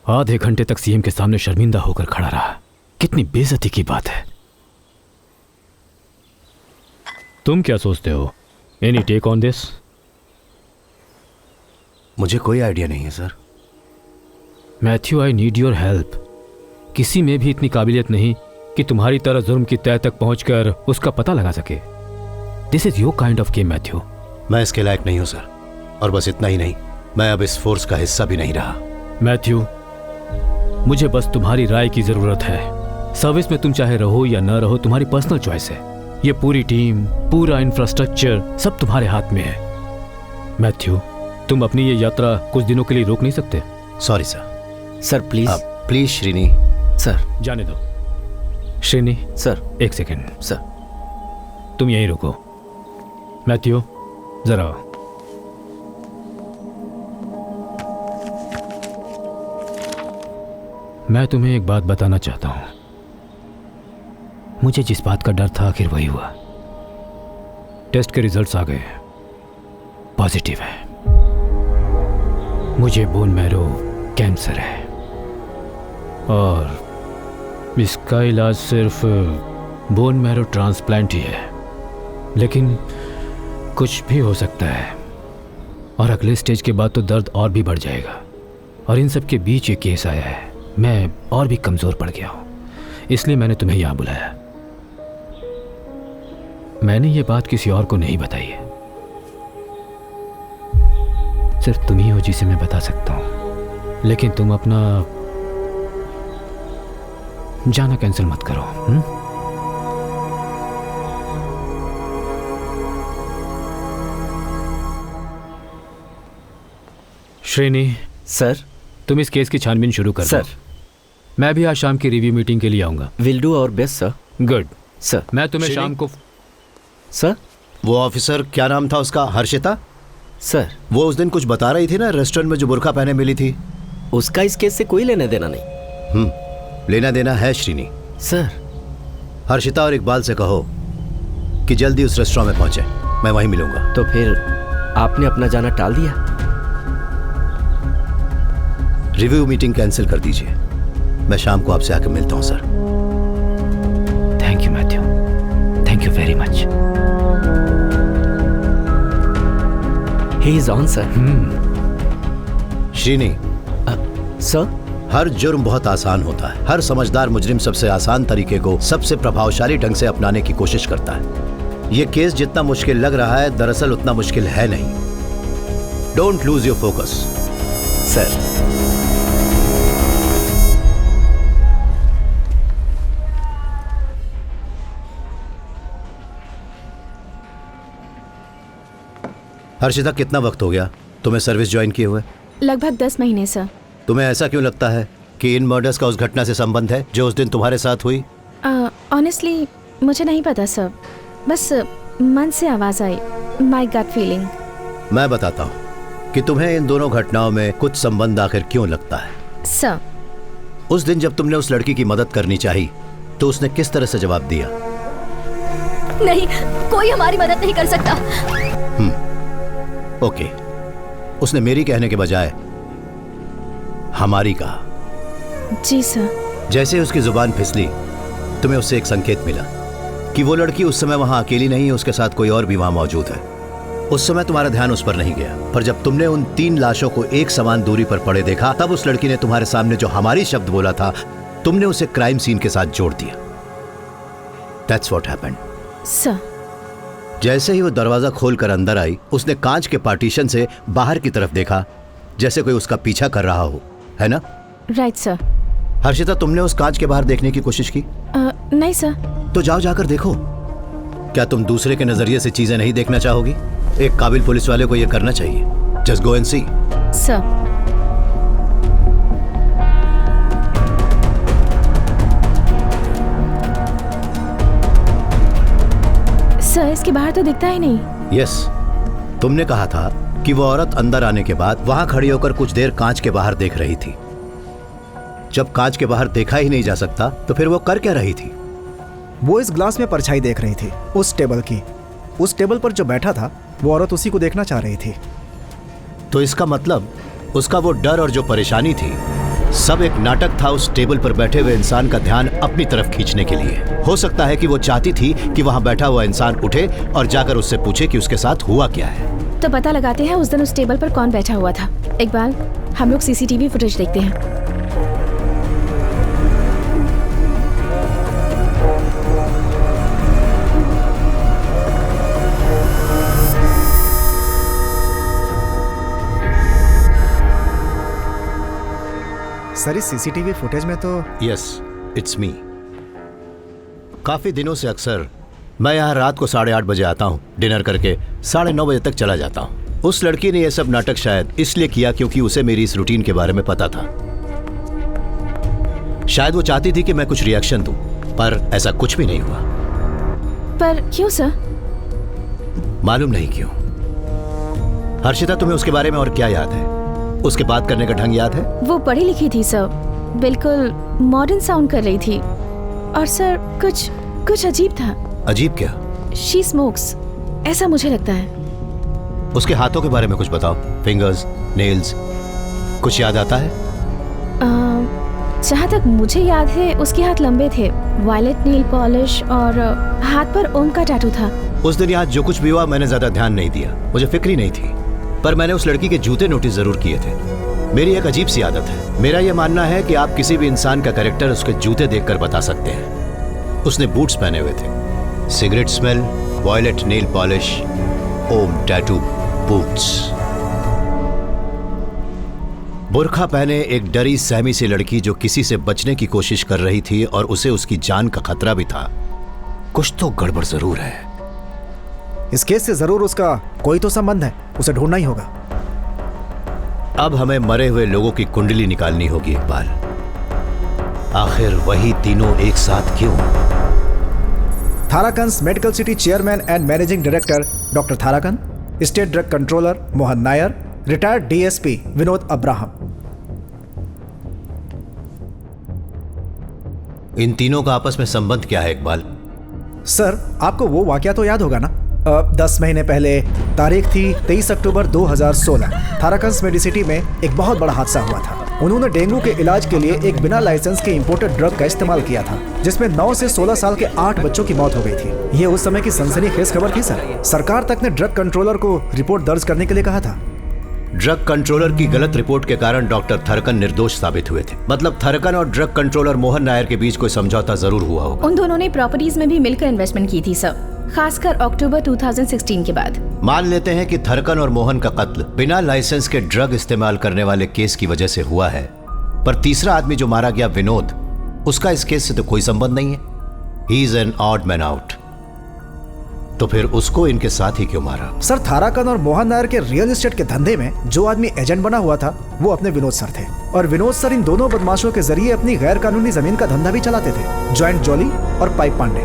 आधे घंटे तक सीएम के सामने शर्मिंदा होकर खड़ा रहा, कितनी बेइज्जती की बात है। तुम क्या सोचते हो? Any take on this? मुझे कोई आइडिया नहीं है sir. Matthew, I need your help. किसी में भी इतनी काबिलियत नहीं कि तुम्हारी तरह जुर्म की तह तक पहुंचकर उसका पता लगा सके। This is your kind of game Matthew. मैं इसके लायक नहीं हूं सर, और बस इतना ही नहीं, मैं अब इस फोर्स का हिस्सा भी नहीं रहा। मैथ्यू, मुझे बस तुम्हारी राय की जरूरत है। सर्विस में तुम चाहे रहो या न रहो, तुम्हारी पर्सनल चॉइस है। ये पूरी टीम, पूरा इंफ्रास्ट्रक्चर सब तुम्हारे हाथ में है। मैथ्यू, तुम अपनी ये यात्रा कुछ दिनों के लिए रोक नहीं सकते? Sorry sir. Sir please. Please Srini. Sir जाने दो। श्रीनी सर, एक सेकेंड। सर तुम यहीं रुको। मैथ्यू जरा। मैं तुम्हें एक बात बताना चाहता हूं। मुझे जिस बात का डर था आखिर वही हुआ। टेस्ट के रिजल्ट्स आ गए, पॉजिटिव है। मुझे बोन मैरो कैंसर है और इसका इलाज सिर्फ बोन मैरो ट्रांसप्लांट ही है। लेकिन कुछ भी हो सकता है और अगले स्टेज के बाद तो दर्द और भी बढ़ जाएगा। और इन सब के बीच ये केस आया है। मैं और भी कमज़ोर पड़ गया हूँ, इसलिए मैंने तुम्हें यहाँ बुलाया। मैंने ये बात किसी और को नहीं बताई है, सिर्फ तुम ही हो जिसे मैं बता सकता हूँ। लेकिन तुम अपना जाना कैंसिल मत करो। श्रेणी सर। तुम इस केस की छानबीन शुरू कर सर। दो। मैं भी आज शाम की रिव्यू मीटिंग के लिए आऊंगा। Will do our best sir. Good sir. मैं तुम्हें श्रेणी? शाम को सर। वो ऑफिसर क्या नाम था उसका, हर्षिता? सर वो उस दिन कुछ बता रही थी ना, रेस्टोरेंट में जो बुर्का पहने मिली थी। उसका इस केस से कोई लेना देना नहीं। लेना देना है श्रीनी। सर। हर्षिता और इकबाल से कहो कि जल्दी उस रेस्टोरेंट में पहुंचे, मैं वहीं मिलूंगा। तो फिर आपने अपना जाना टाल दिया? रिव्यू मीटिंग कैंसिल कर दीजिए, मैं शाम को आपसे आकर मिलता हूं sir. Thank you Mathew, thank you very much. He is on sir. Srini. Sir. हर जुर्म बहुत आसान होता है। हर समझदार मुजरिम सबसे आसान तरीके को सबसे प्रभावशाली ढंग से अपनाने की कोशिश करता है। यह केस जितना मुश्किल लग रहा है, दरअसल उतना मुश्किल है नहीं। Don't lose your focus. Sir. Harshita, कितना वक्त हो गया तुम्हें सर्विस ज्वाइन किए हुए? लगभग 10 महीने सर। तुम्हें ऐसा क्यों लगता है कि इन मर्डर्स का उस घटना से संबंध है जो उस दिन तुम्हारे साथ हुई? ऑनेस्टली मुझे नहीं पता सर, बस मन से आवाज आई, माय गट फीलिंग। मैं बताता हूँ कि तुम्हें इन दोनों घटनाओं में कुछ संबंध आखिर क्यों लगता है। सर। उस दिन जब तुमने उस लड़की की मदद करनी चाहिए तो उसने किस तरह से जवाब दिया? नहीं, कोई हमारी मदद नहीं कर सकता। ओके, उसने मेरी कहने के बजाय हमारी कहा। जी सर। जैसे उसकी जुबान फिसली, तुम्हें उससे एक संकेत मिला कि वो लड़की उस समय वहां अकेली नहीं है, उसके साथ कोई और भी वहां मौजूद है। उस समय तुम्हारा ध्यान उस पर नहीं गया, पर जब तुमने उन 3 लाशों को एक समान दूरी पर पड़े देखा, तब उस लड़की ने तुम्हारे सामने जो हमारी शब्द बोला था, तुमने उसे क्राइम सीन के साथ जोड़ दिया। That's what happened. सर। जैसे ही वो दरवाजा खोलकर अंदर आई, उसने कांच के पार्टीशन से बाहर की तरफ देखा, जैसे कोई उसका पीछा कर रहा हो, है ना? Right sir. हर्षिता, तुमने उस कांच के बाहर देखने की कोशिश की? नहीं सर। तो जाओ, जाकर देखो। क्या तुम दूसरे के नजरिए से चीजें नहीं देखना चाहोगी? एक काबिल पुलिस वाले को यह करना चाहिए। Just go and see. Sir. Sir, इसके बाहर तो दिखता ही नहीं। यस, तुमने कहा था कि वो औरत अंदर आने के बाद वहां खड़ी होकर कुछ देर कांच के बाहर देख रही थी। जब कांच के बाहर देखा ही नहीं जा सकता, तो फिर वो कर क्या रही थी? वो इस ग्लास में परछाई देख रही थी, उस टेबल की। उस टेबल पर जो बैठा था, वो औरत उसी को देखना चाह रही थी। तो इसका मतलब उसका वो डर और जो परेशानी थी, सब एक नाटक था उस टेबल पर बैठे हुए इंसान का ध्यान अपनी तरफ खींचने के लिए। हो सकता है कि वो चाहती थी कि वहां बैठा हुआ इंसान उठे और जाकर उससे पूछे कि उसके साथ हुआ क्या है। तो पता लगाते हैं उस दिन उस टेबल पर कौन बैठा हुआ था। इकबाल, हम लोग सीसीटीवी फुटेज देखते हैं। सर, इस सीसीटीवी फुटेज में तो यस, इट्स मी। काफी दिनों से अक्सर मैं यहाँ रात को 8:30 बजे आता हूँ, डिनर करके 9:30 बजे तक चला जाता हूँ। उस लड़की ने यह सब नाटक शायद इसलिए किया क्योंकि उसे मेरी इस रूटीन के बारे में पता था। शायद वो चाहती थी कि मैं कुछ रिएक्शन दूं, पर ऐसा कुछ भी नहीं हुआ। पर क्यों सर? मालूम नहीं क्यों। हर्षिता, तुम्हें उसके बारे में और क्या याद है? उसके बात करने का ढंग याद है? वो पढ़ी लिखी थी सर, बिल्कुल मॉडर्न साउंड कर रही थी। और सर, कुछ अजीब था। अजीब क्या? शी स्मोक्स, ऐसा मुझे लगता है। उसके हाथों के बारे में कुछ बताओ। फिंगर्स, नेल्स, कुछ याद आता है? जहाँ तक मुझे याद है, उसके हाथ लंबे थे, वायलेट नेल पॉलिश, और हाथ पर ओम का टैटू था। उस दिन यहाँ जो कुछ भी हुआ, मैंने ज्यादा ध्यान नहीं दिया, मुझे फिक्र ही नहीं थी। पर मैंने उस लड़की के जूते नोटिस जरूर किए थे। मेरी एक अजीब सी आदत है। मेरा यह मानना है कि आप किसी भी इंसान का कैरेक्टर उसके जूते देखकर बता सकते हैं। उसने बूट्स पहने हुए थे, cigarette smell, violet nail polish, Om tattoo, boots. बुर्खा पहने एक डरी सहमी सी लड़की जो किसी से बचने की कोशिश कर रही थी और उसे उसकी जान का खतरा भी था। कुछ तो गड़बड़ जरूर है। इस केस से जरूर उसका कोई तो संबंध है, उसे ढूंढना ही होगा। अब हमें मरे हुए लोगों की कुंडली निकालनी होगी इकबाल। आखिर वही तीनों एक साथ क्यों? Tharakan's medical city chairman and managing director doctor Tharakan, state drug controller Mohan Nair, retired DSP Vinod Abraham. इन तीनों का आपस में संबंध क्या है इकबाल? सर, आपको वो वाकया तो याद होगा ना? 10 महीने पहले, तारीख थी 23 अक्टूबर 2016, थाराकंस मेडिसिटी में एक बहुत बड़ा हादसा हुआ था। उन्होंने डेंगू के इलाज के लिए एक बिना लाइसेंस के इंपोर्टेड ड्रग का इस्तेमाल किया था, जिसमें 9 से 16 साल के 8 बच्चों की मौत हो गई थी। ये उस समय की सनसनीखेज खबर थी सर। सरकार तक ने ड्रग कंट्रोलर को रिपोर्ट दर्ज करने के लिए कहा था। ड्रग कंट्रोलर की गलत रिपोर्ट के कारण डॉक्टर थरकन निर्दोष साबित हुए थे। मतलब थरकन और ड्रग कंट्रोलर मोहन नायर के बीच कोई समझौता जरूर हुआ होगा। उन दोनों ने प्रॉपर्टीज में भी मिलकर इन्वेस्टमेंट की थी सर, खासकर अक्टूबर 2016 के बाद। मान लेते हैं कि थरकन और मोहन का कत्ल बिना लाइसेंस के ड्रग इस्तेमाल करने वाले केस की वजह से हुआ है, पर तीसरा आदमी जो मारा गया विनोद, उसका इस केस से तो कोई संबंध नहीं है। He is an odd man out. तो फिर उसको इनके साथ ही क्यों मारा? सर, थाराकन और मोहन नायर के रियल एस्टेट के धंधे में जो आदमी एजेंट बना हुआ था वो अपने विनोद सर थे, और विनोद सर इन दोनों बदमाशों के जरिए अपनी गैर कानूनी जमीन का धंधा भी चलाते थे। जॉइंट जॉली और पाइप पांडे।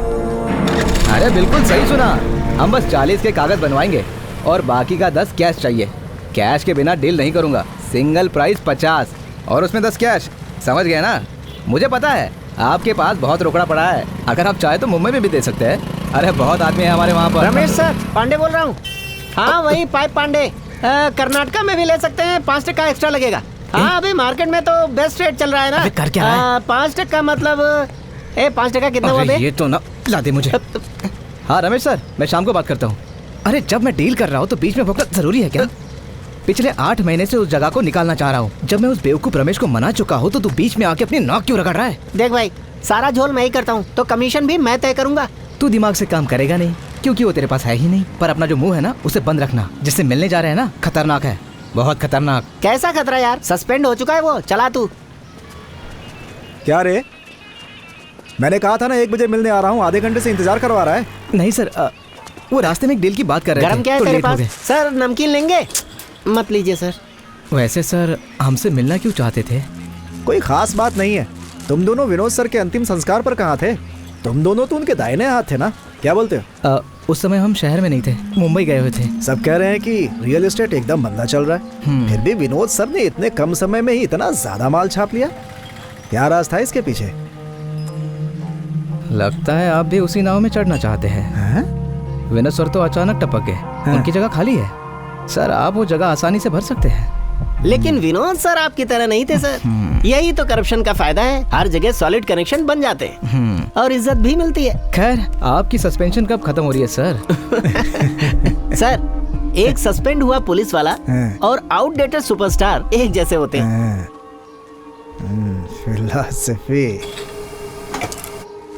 अरे बिल्कुल सही सुना। हम बस 40 के कागज बनवाएंगे और बाकी का 10 कैश चाहिए। कैश के बिना डील नहीं करूंगा। सिंगल प्राइस 50 और उसमें 10 कैश। समझ गए ना? मुझे पता है आपके पास बहुत रोकड़ा पड़ा है। अगर आप चाहे तो मुंबई में भी दे सकते हैं। अरे बहुत आदमी है हमारे वहाँ पर। रमेश सर, पांडे बोल रहा हूँ। हाँ वही पाइप पांडे। कर्नाटका में भी ले सकते हैं, 5% एक्स्ट्रा लगेगा। हाँ अभी मार्केट में तो बेस्ट रेट चल रहा है ना। कर क्या रहा है? 5% मतलब 5% कितना हुआ? ये तो ना ला दे मुझे। हाँ रमेश सर, मैं शाम को बात करता हूँ। अरे जब मैं डील कर रहा हूँ तो बीच में भोगना जरूरी है क्या? पिछले 8 महीने से उस जगह को निकालना चाह रहा हूँ। जब मैं उस बेवकूफ रमेश को मना चुका हूँ तो तू बीच में आके अपनी नाक क्यों रगड़ रहा है? देख भाई, सारा झोल मैं ही करता हूँ तो कमीशन भी मैं तय करूंगा। तू दिमाग से काम करेगा नहीं, क्योंकि वो तेरे पास है ही नहीं। पर अपना जो मुंह है ना, उसे बंद रखना। जिससे मिलने जा रहे हैं ना, खतरनाक है, बहुत खतरनाक। कैसा खतरा यार? सस्पेंड हो चुका है वो। चला तू। क्या रे? मैंने कहा था ना 1 बजे मिलने आ रहा हूँ, आधे घंटे से इंतजार करवा रहा है। नहीं सर, वो रास्ते में एक डील की बात कर रहे थे। गरम क्या है तो तेरे लेट हो पास? गए। सर नमकीन लेंगे? मत लीजिए सर। वैसे सर, हमसे मिलना क्यों चाहते थे? कोई खास बात नहीं है। तुम दोनों विनोद सर के अंतिम संस्कार पर कहाँ थे? तुम दोनों तो उनके दाहिने हाथ थे ना, क्या बोलते हो? उस समय हम शहर में नहीं थे, मुंबई गए हुए थे। सब कह रहे हैं कि रियल एस्टेट एकदम मंदा चल रहा है, फिर भी विनोद सर ने इतने कम समय में ही इतना ज्यादा माल छाप लिया। क्या राज था इसके पीछे? लगता है आप भी उसी नाव में चढ़ना चाहते हैं। विनोद सर तो अचानक टपक गए, उनकी जगह खाली है। सर आप वो जगह आसानी से भर सकते हैं। लेकिन विनोद सर आपकी तरह नहीं थे सर। यही तो करप्शन का फायदा है, हर जगह सॉलिड कनेक्शन बन जाते हैं और इज्जत भी मिलती है। खैर, आपकी सस्पेंशन कब खत्म हो रही है सर? सर, एक सस्पेंड हुआ पुलिस वाला और आउटडेटेड सुपरस्टार एक जैसे होते हैं। फिलॉसफी।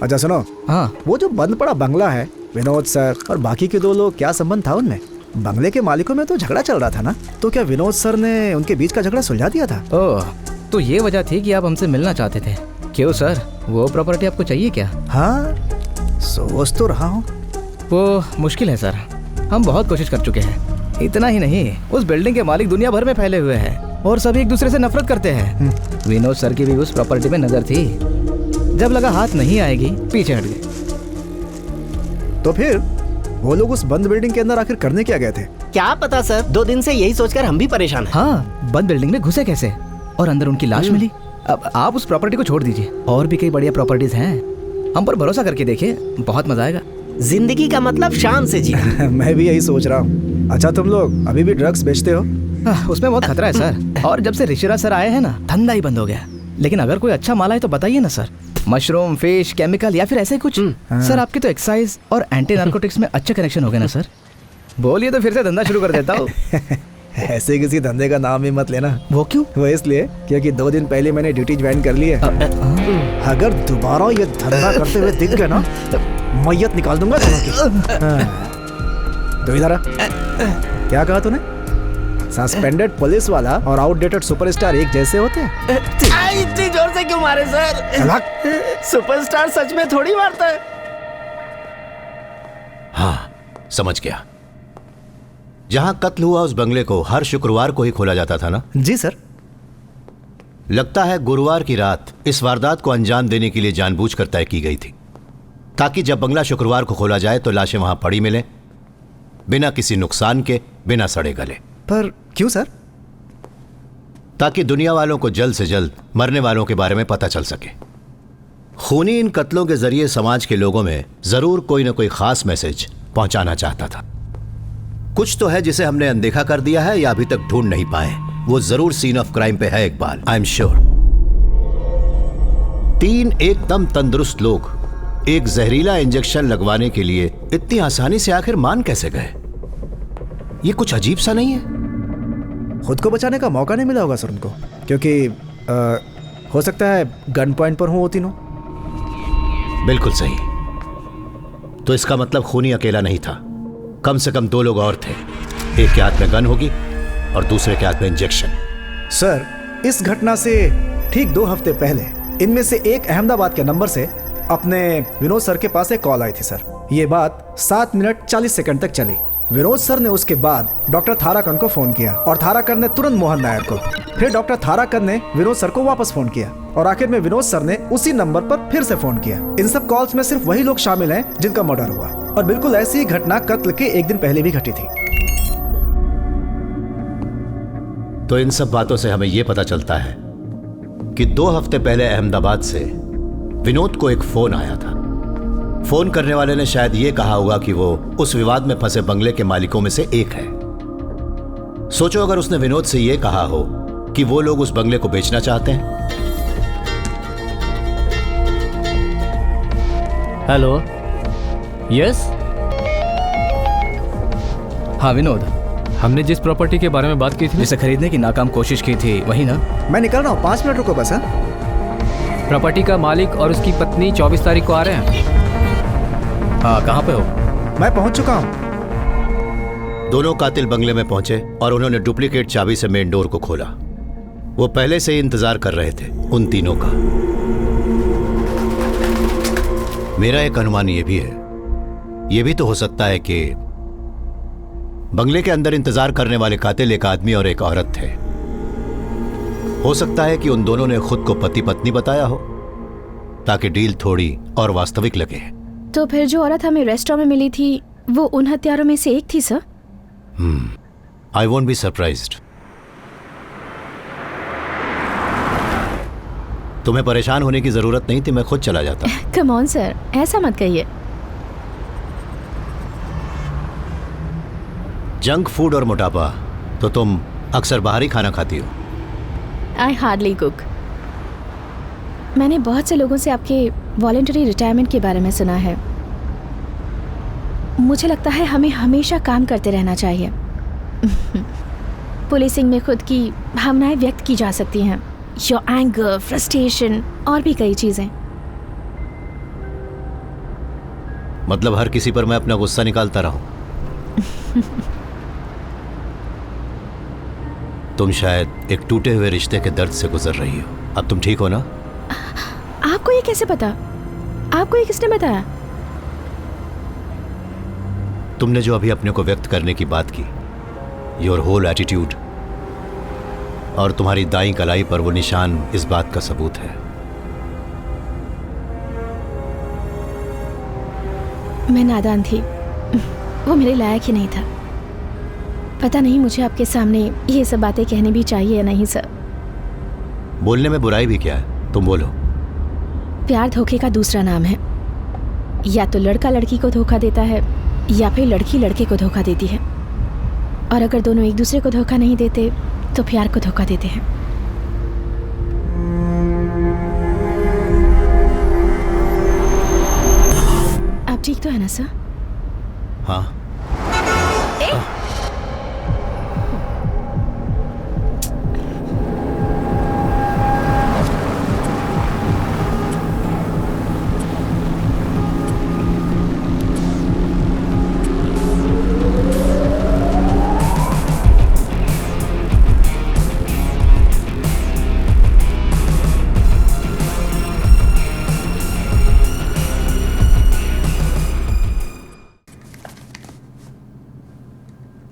अच्छा सुनो, हाँ, वो जो बंद पड़ा बंगला है, विनोद सर और बाकी के 2 लोग, क्या संबंध था उनमें? बंगले के मालिकों में तो झगड़ा चल रहा था ना, तो क्या विनोद सर ने उनके बीच का झगड़ा सुलझा दिया था? ओह, तो ये वजह थी कि आप हमसे मिलना चाहते थे। क्यों सर, वो प्रॉपर्टी आपको चाहिए क्या? हाँ, सोच तो रहा हूँ। वो मुश्किल है सर, हम बहुत कोशिश कर चुके हैं। इतना ही नहीं, उस बिल्डिंग के मालिक दुनिया भर में फैले हुए हैं और सभी एक दूसरे से नफरत करते हैं। विनोद सर की भी उस प्रॉपर्टी में नजर थी, जब लगा हाथ नहीं आएगी पीछे हट गए। तो फिर वो लोग उस बंद बिल्डिंग के अंदर आखिर करने क्या गए थे? क्या पता सर, 2 दिन से यही सोचकर हम भी परेशान हैं। हाँ, बंद बिल्डिंग में घुसे कैसे और अंदर उनकी लाश मिली। अब आप उस प्रॉपर्टी को छोड़ दीजिए, और भी कई बढ़िया प्रॉपर्टीज हैं। हम पर भरोसा करके देखिए, बहुत मजा आएगा। जिंदगी का मतलब शान से जी। मैं भी यही सोच रहा हूँ। अच्छा, तुम लोग अभी भी ड्रग्स बेचते हो? उसमें बहुत खतरा है सर, और जब से ऋषिराज सर आए हैं ना, धंधा ही बंद हो गया। लेकिन अगर कोई अच्छा माल है तो बताइए ना सर। मशरूम, फिश, केमिकल या फिर ऐसे कुछ। सर आपकी तो एक्साइज और एंटी नार्कोटिक्स में अच्छे कनेक्शन हो गए ना सर। बोलिए तो फिर से धंधा शुरू कर देता हूँ। ऐसे किसी धंधे का नाम ही मत लेना। वो क्यों? वो इसलिए क्योंकि 2 दिन पहले मैंने ड्यूटी ज्वाइन कर ली है। अगर दोबारा ये धंधा करते हुए दिख गए ना, मैयत निकाल दूंगा दोनों की। तो इधर आ। क्या कहा तूने? सस्पेंडेड पुलिस वाला और आउटडेटेड सुपरस्टार एक जैसे होते हैं? इतनी जोर से क्यों मारे सर? सुपरस्टार सच में थोड़ी मारता है। हाँ, समझ गया। जहां कत्ल हुआ उस बंगले को हर शुक्रवार को ही खोला जाता था ना? जी सर। लगता है गुरुवार की रात इस वारदात को अंजाम देने के लिए जानबूझकर तय की गई थी, ताकि जब बंगला शुक्रवार को खोला जाए तो लाशें वहां पड़ी मिलें, बिना किसी नुकसान के, बिना सड़े गले। पर क्यों सर? ताकि दुनिया वालों को जल्द से जल्द मरने वालों के बारे में पता चल सके। खूनी इन कत्लों के जरिए समाज के लोगों में जरूर कोई ना कोई खास मैसेज पहुंचाना चाहता था। कुछ तो है जिसे हमने अनदेखा कर दिया है या अभी तक ढूंढ नहीं पाए। वो जरूर सीन ऑफ क्राइम पे है इकबाल, आई एम श्योर। 3 एकदम तंदुरुस्त लोग एक जहरीला इंजेक्शन लगवाने के लिए इतनी आसानी से आखिर मान कैसे गए? ये कुछ अजीब सा नहीं है? खुद को बचाने का मौका नहीं मिला होगा सर उनको, क्योंकि हो सकता है गन पॉइंट पर हो वो तीनों। बिल्कुल सही। तो इसका मतलब खूनी अकेला नहीं था, कम से कम 2 लोग और थे। एक के हाथ में गन होगी और दूसरे के हाथ में इंजेक्शन। सर, इस घटना से ठीक 2 हफ्ते पहले इनमें से एक अहमदाबाद के नंबर से अपने विनोद सर के पास एक कॉल आई थी सर। ये बात 7 मिनट 40 सेकंड तक चली। विनोद सर ने उसके बाद डॉक्टर थाराकन को फोन किया और थाराकन ने तुरंत मोहन नायर को। फिर डॉक्टर थाराकन ने विनोद सर को वापस फोन किया और आखिर में विनोद सर ने उसी नंबर पर फिर से फोन किया। इन सब कॉल्स में सिर्फ वही लोग शामिल हैं जिनका मर्डर हुआ, और बिल्कुल ऐसी ही घटना कत्ल के 1 दिन पहले भी घटी थी। तो इन सब बातों से हमें यह पता चलता है कि 2 हफ्ते पहले अहमदाबाद से विनोद को एक फोन आया था। फोन करने वाले ने शायद ये कहा होगा कि वो उस विवाद में फंसे बंगले के मालिकों में से एक है। सोचो अगर उसने विनोद से ये कहा हो कि वो लोग उस बंगले को बेचना चाहते हैं। Hello, yes. हाँ विनोद, हमने जिस प्रॉपर्टी के बारे में बात की थी, जिसे खरीदने की नाकाम कोशिश की थी, वही ना? मैं निकल रहा हूँ, 5 मिनट रुको बस। प्रॉपर्टी का मालिक और उसकी पत्नी 24 तारीख को आ रहे हैं। हाँ, कहाँ पे हो? मैं पहुंच चुका हूँ। दोनों कातिल बंगले में पहुंचे और उन्होंने डुप्लीकेट चाबी से मेन डोर को खोला। वो पहले से ही इंतजार कर रहे थे उन तीनों का। मेरा एक अनुमान ये भी है, ये भी तो हो सकता है कि बंगले के अंदर इंतजार करने वाले कातिल एक आदमी और एक औरत थे। हो सकता है कि उन दोनों ने खुद को पति पत्नी बताया हो ताकि डील थोड़ी और वास्तविक लगे। तो फिर जो औरत हमें रेस्टोरेंट में मिली थी वो उन हत्यारों में से एक थी sir? I won't be surprised. तुम्हें परेशान होने की जरूरत नहीं थी, मैं खुद चला जाता। कम ऑन सर, ऐसा मत कहिए। जंक फूड और मोटापा तो तुम अक्सर बाहर ही खाना खाती हो। I hardly cook. मैंने बहुत से लोगों से आपके वॉलंटरी रिटायरमेंट के बारे में सुना है। मुझे लगता है हमें हमेशा काम करते रहना चाहिए। पुलिसिंग में खुद की भावनाएं व्यक्त की जा सकती हैं, योर एंगर, फ्रस्ट्रेशन और भी कई चीजें। मतलब हर किसी पर मैं अपना गुस्सा निकालता रहूं? तुम शायद एक टूटे हुए रिश्ते के दर्द से गुजर रही हो। अब तुम ठीक हो ना? आपको ये कैसे पता? आपको ये किसने बताया? तुमने जो अभी अपने को व्यक्त करने की बात की, योर होल एटीट्यूड और तुम्हारी दाईं कलाई पर वो निशान इस बात का सबूत है। मैं नादान थी, वो मेरे लायक ही नहीं था। पता नहीं मुझे आपके सामने ये सब बातें कहनी भी चाहिए या नहीं सर। बोलने में बुराई भी क्या है, तुम बोलो। प्यार धोखे का दूसरा नाम है। या तो लड़का लड़की को धोखा देता है या फिर लड़की लड़के को धोखा देती है, और अगर दोनों एक दूसरे को धोखा नहीं देते तो प्यार को धोखा देते हैं। आप ठीक तो है ना सर? हाँ।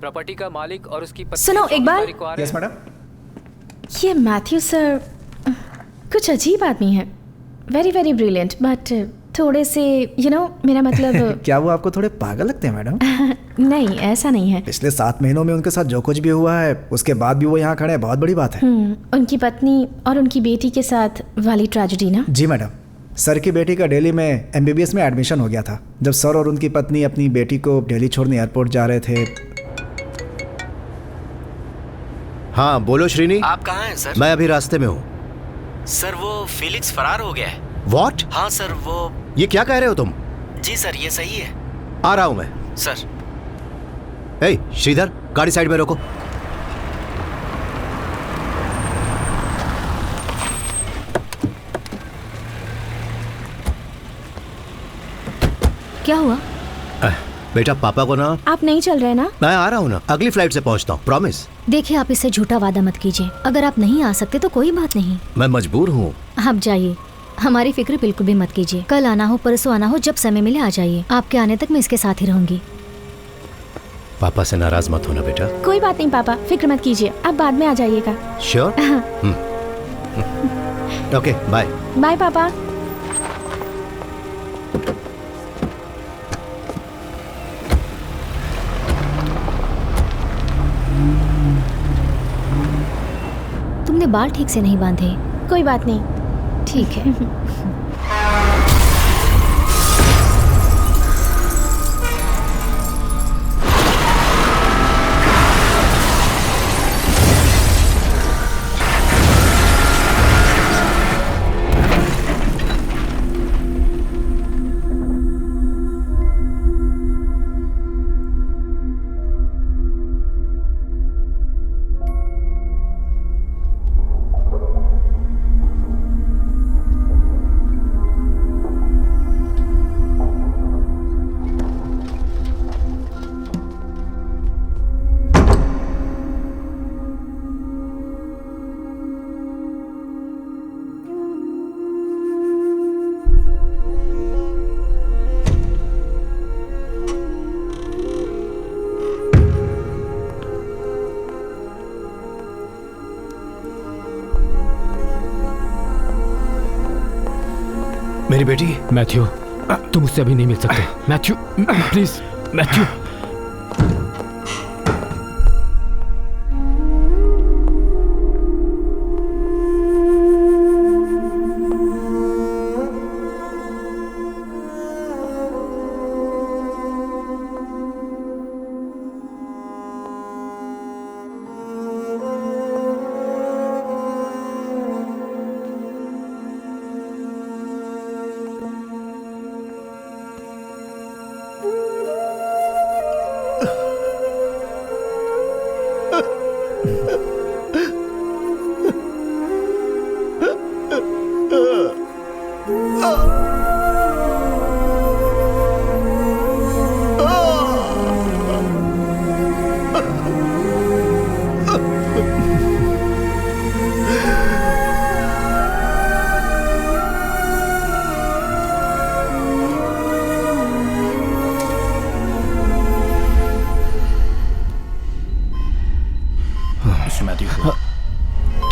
प्रॉपर्टी का मालिक और उसकी पत्नी सुनो, एक बार। Yes madam. ये मैथ्यू सर कुछ अजीब आदमी है, वेरी वेरी ब्रिलियंट, बट थोड़े से मेरा मतलब क्या वो आपको थोड़े पागल लगते हैं मैडम? नहीं, ऐसा नहीं है। पिछले 7 महीनों में उनके साथ जो कुछ भी हुआ है उसके बाद भी वो यहाँ खड़े हैं, बहुत बड़ी बात है। उनकी पत्नी और उनकी बेटी के साथ वाली ट्रेजेडी ना? जी मैडम, सर की बेटी का दिल्ली में MBBS में एडमिशन हो गया था। जब सर और उनकी पत्नी अपनी बेटी को दिल्ली छोड़ने एयरपोर्ट जा रहे थे। हाँ बोलो श्रीनी। आप कहाँ हैं सर? मैं अभी रास्ते में हूँ। सर वो फिलिक्स फरार हो गया है। What? हाँ सर, वो ये क्या कह रहे हो तुम? जी सर, ये सही है। आ रहा हूँ मैं। सर ए श्रीधर, गाड़ी साइड में रोको। क्या हुआ? बेटा पापा को ना, आप नहीं चल रहे ना? मैं आ रहा हूँ ना, अगली फ्लाइट से पहुँचता हूँ, प्रॉमिस। देखिए, आप इससे झूठा वादा मत कीजिए। अगर आप नहीं आ सकते तो कोई बात नहीं, मैं मजबूर हूँ। आप जाइए, हमारी फिक्र बिल्कुल भी मत कीजिए। कल आना हो, परसों आना हो, जब समय मिले आ जाइए। आपके आने तक मैं इसके साथ ही रहूंगी। पापा से नाराज मत होना बेटा। कोई बात नहीं पापा, फिक्र मत कीजिए, आप बाद में आ जाइएगा। श्योर? Okay, bye. बाय पापा। तुमने बाल ठीक से नहीं बांधे। कोई बात नहीं, ठीक है। मेरी बेटी। मैथ्यू, तुम उससे अभी नहीं मिल सकते। Matthew please, Matthew.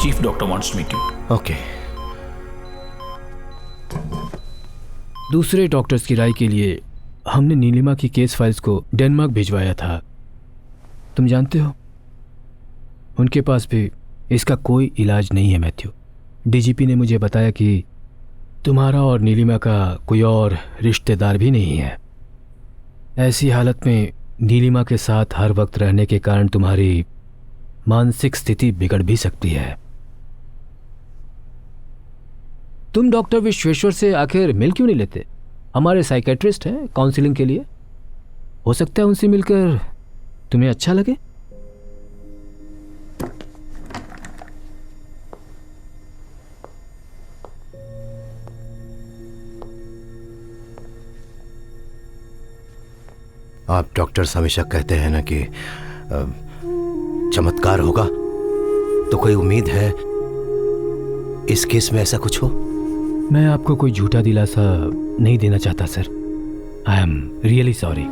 Chief Doctor wants to meet you. Okay. दूसरे डॉक्टर्स की राय के लिए हमने नीलिमा की केस फाइल्स को डेनमार्क भिजवाया था। तुम जानते हो, उनके पास भी इसका कोई इलाज नहीं है मैथ्यू। डीजीपी ने मुझे बताया कि तुम्हारा और नीलिमा का कोई और रिश्तेदार भी नहीं है। ऐसी हालत में नीलिमा के साथ हर वक्त रहने के कारण तुम्हारी मानसिक स्थिति बिगड़ भी सकती है। तुम डॉक्टर विश्वेश्वर से आखिर मिल क्यों नहीं लेते? हमारे साइकेट्रिस्ट हैं काउंसलिंग के लिए, हो सकता है उनसे मिलकर तुम्हें अच्छा लगे। आप डॉक्टर्स हमेशा कहते हैं ना कि चमत्कार होगा, तो कोई उम्मीद है इस केस में ऐसा कुछ हो? मैं आपको कोई झूठा दिलासा नहीं देना चाहता sir. I am really sorry.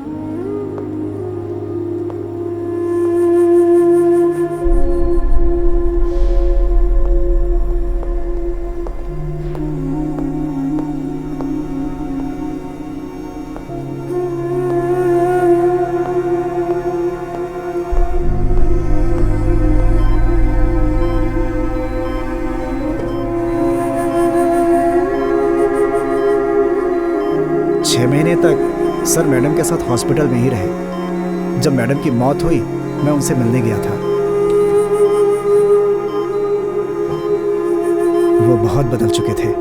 Sir madam के साथ हॉस्पिटल में ही रहे। जब मैडम की मौत हुई मैं उनसे मिलने गया था। वो बहुत बदल चुके थे,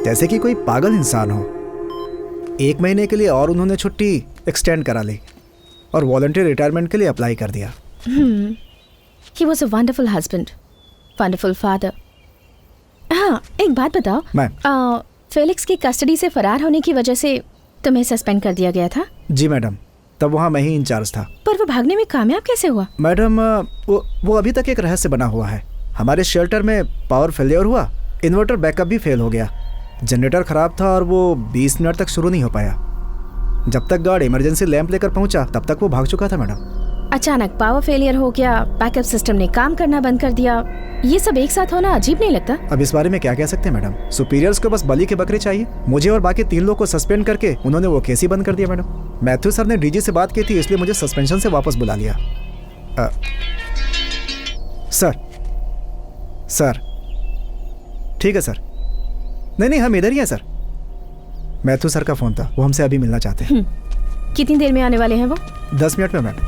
जैसे कि कोई पागल इंसान हो। 1 महीने के लिए और उन्होंने छुट्टी एक्सटेंड करा ली और वॉलंटियर रिटायरमेंट के लिए अप्लाई कर दिया। He was a wonderful husband, wonderful father. हाँ, एक बात बताओ मैम। फेलिक्स की कस्टडी से फरार होने की वजह से तुम्हें सस्पेंड कर दिया गया था? जी मैडम, तब वहाँ मैं ही इंचार्ज था। पर वो भागने में कामयाब कैसे हुआ? मैडम वो अभी तक एक रहस्य बना हुआ है। हमारे शेल्टर में पावर फेलियर हुआ, इन्वर्टर बैकअप भी फेल हो गया, जनरेटर खराब था और वो 20 मिनट तक शुरू नहीं हो पाया। जब तक गार्ड इमरजेंसी लैंप लेकर पहुंचा तब तक वो भाग चुका था मैडम। अचानक पावर फेलियर हो गया, बैकअप सिस्टम ने काम करना बंद कर दिया, ये सब एक साथ होना अजीब नहीं लगता? अब इस बारे में क्या कह सकते हैं मैडम? सुपीरियर्स को बस बलि के बकरे चाहिए। मुझे और बाकी 3 लोग को सस्पेंड करके उन्होंने वो केस ही बंद कर दिया मैडम। मैथ्यू सर ने डीजी से बात की थी, इसलिए मुझे सस्पेंशन से वापस बुला लिया। सर ठीक है सर। नहीं हम इधर ही हैं सर। मैथ्यू सर का फोन था, वो हमसे अभी मिलना चाहते हैं। कितनी देर में आने वाले हैं वो? 10 मिनट में ma'am.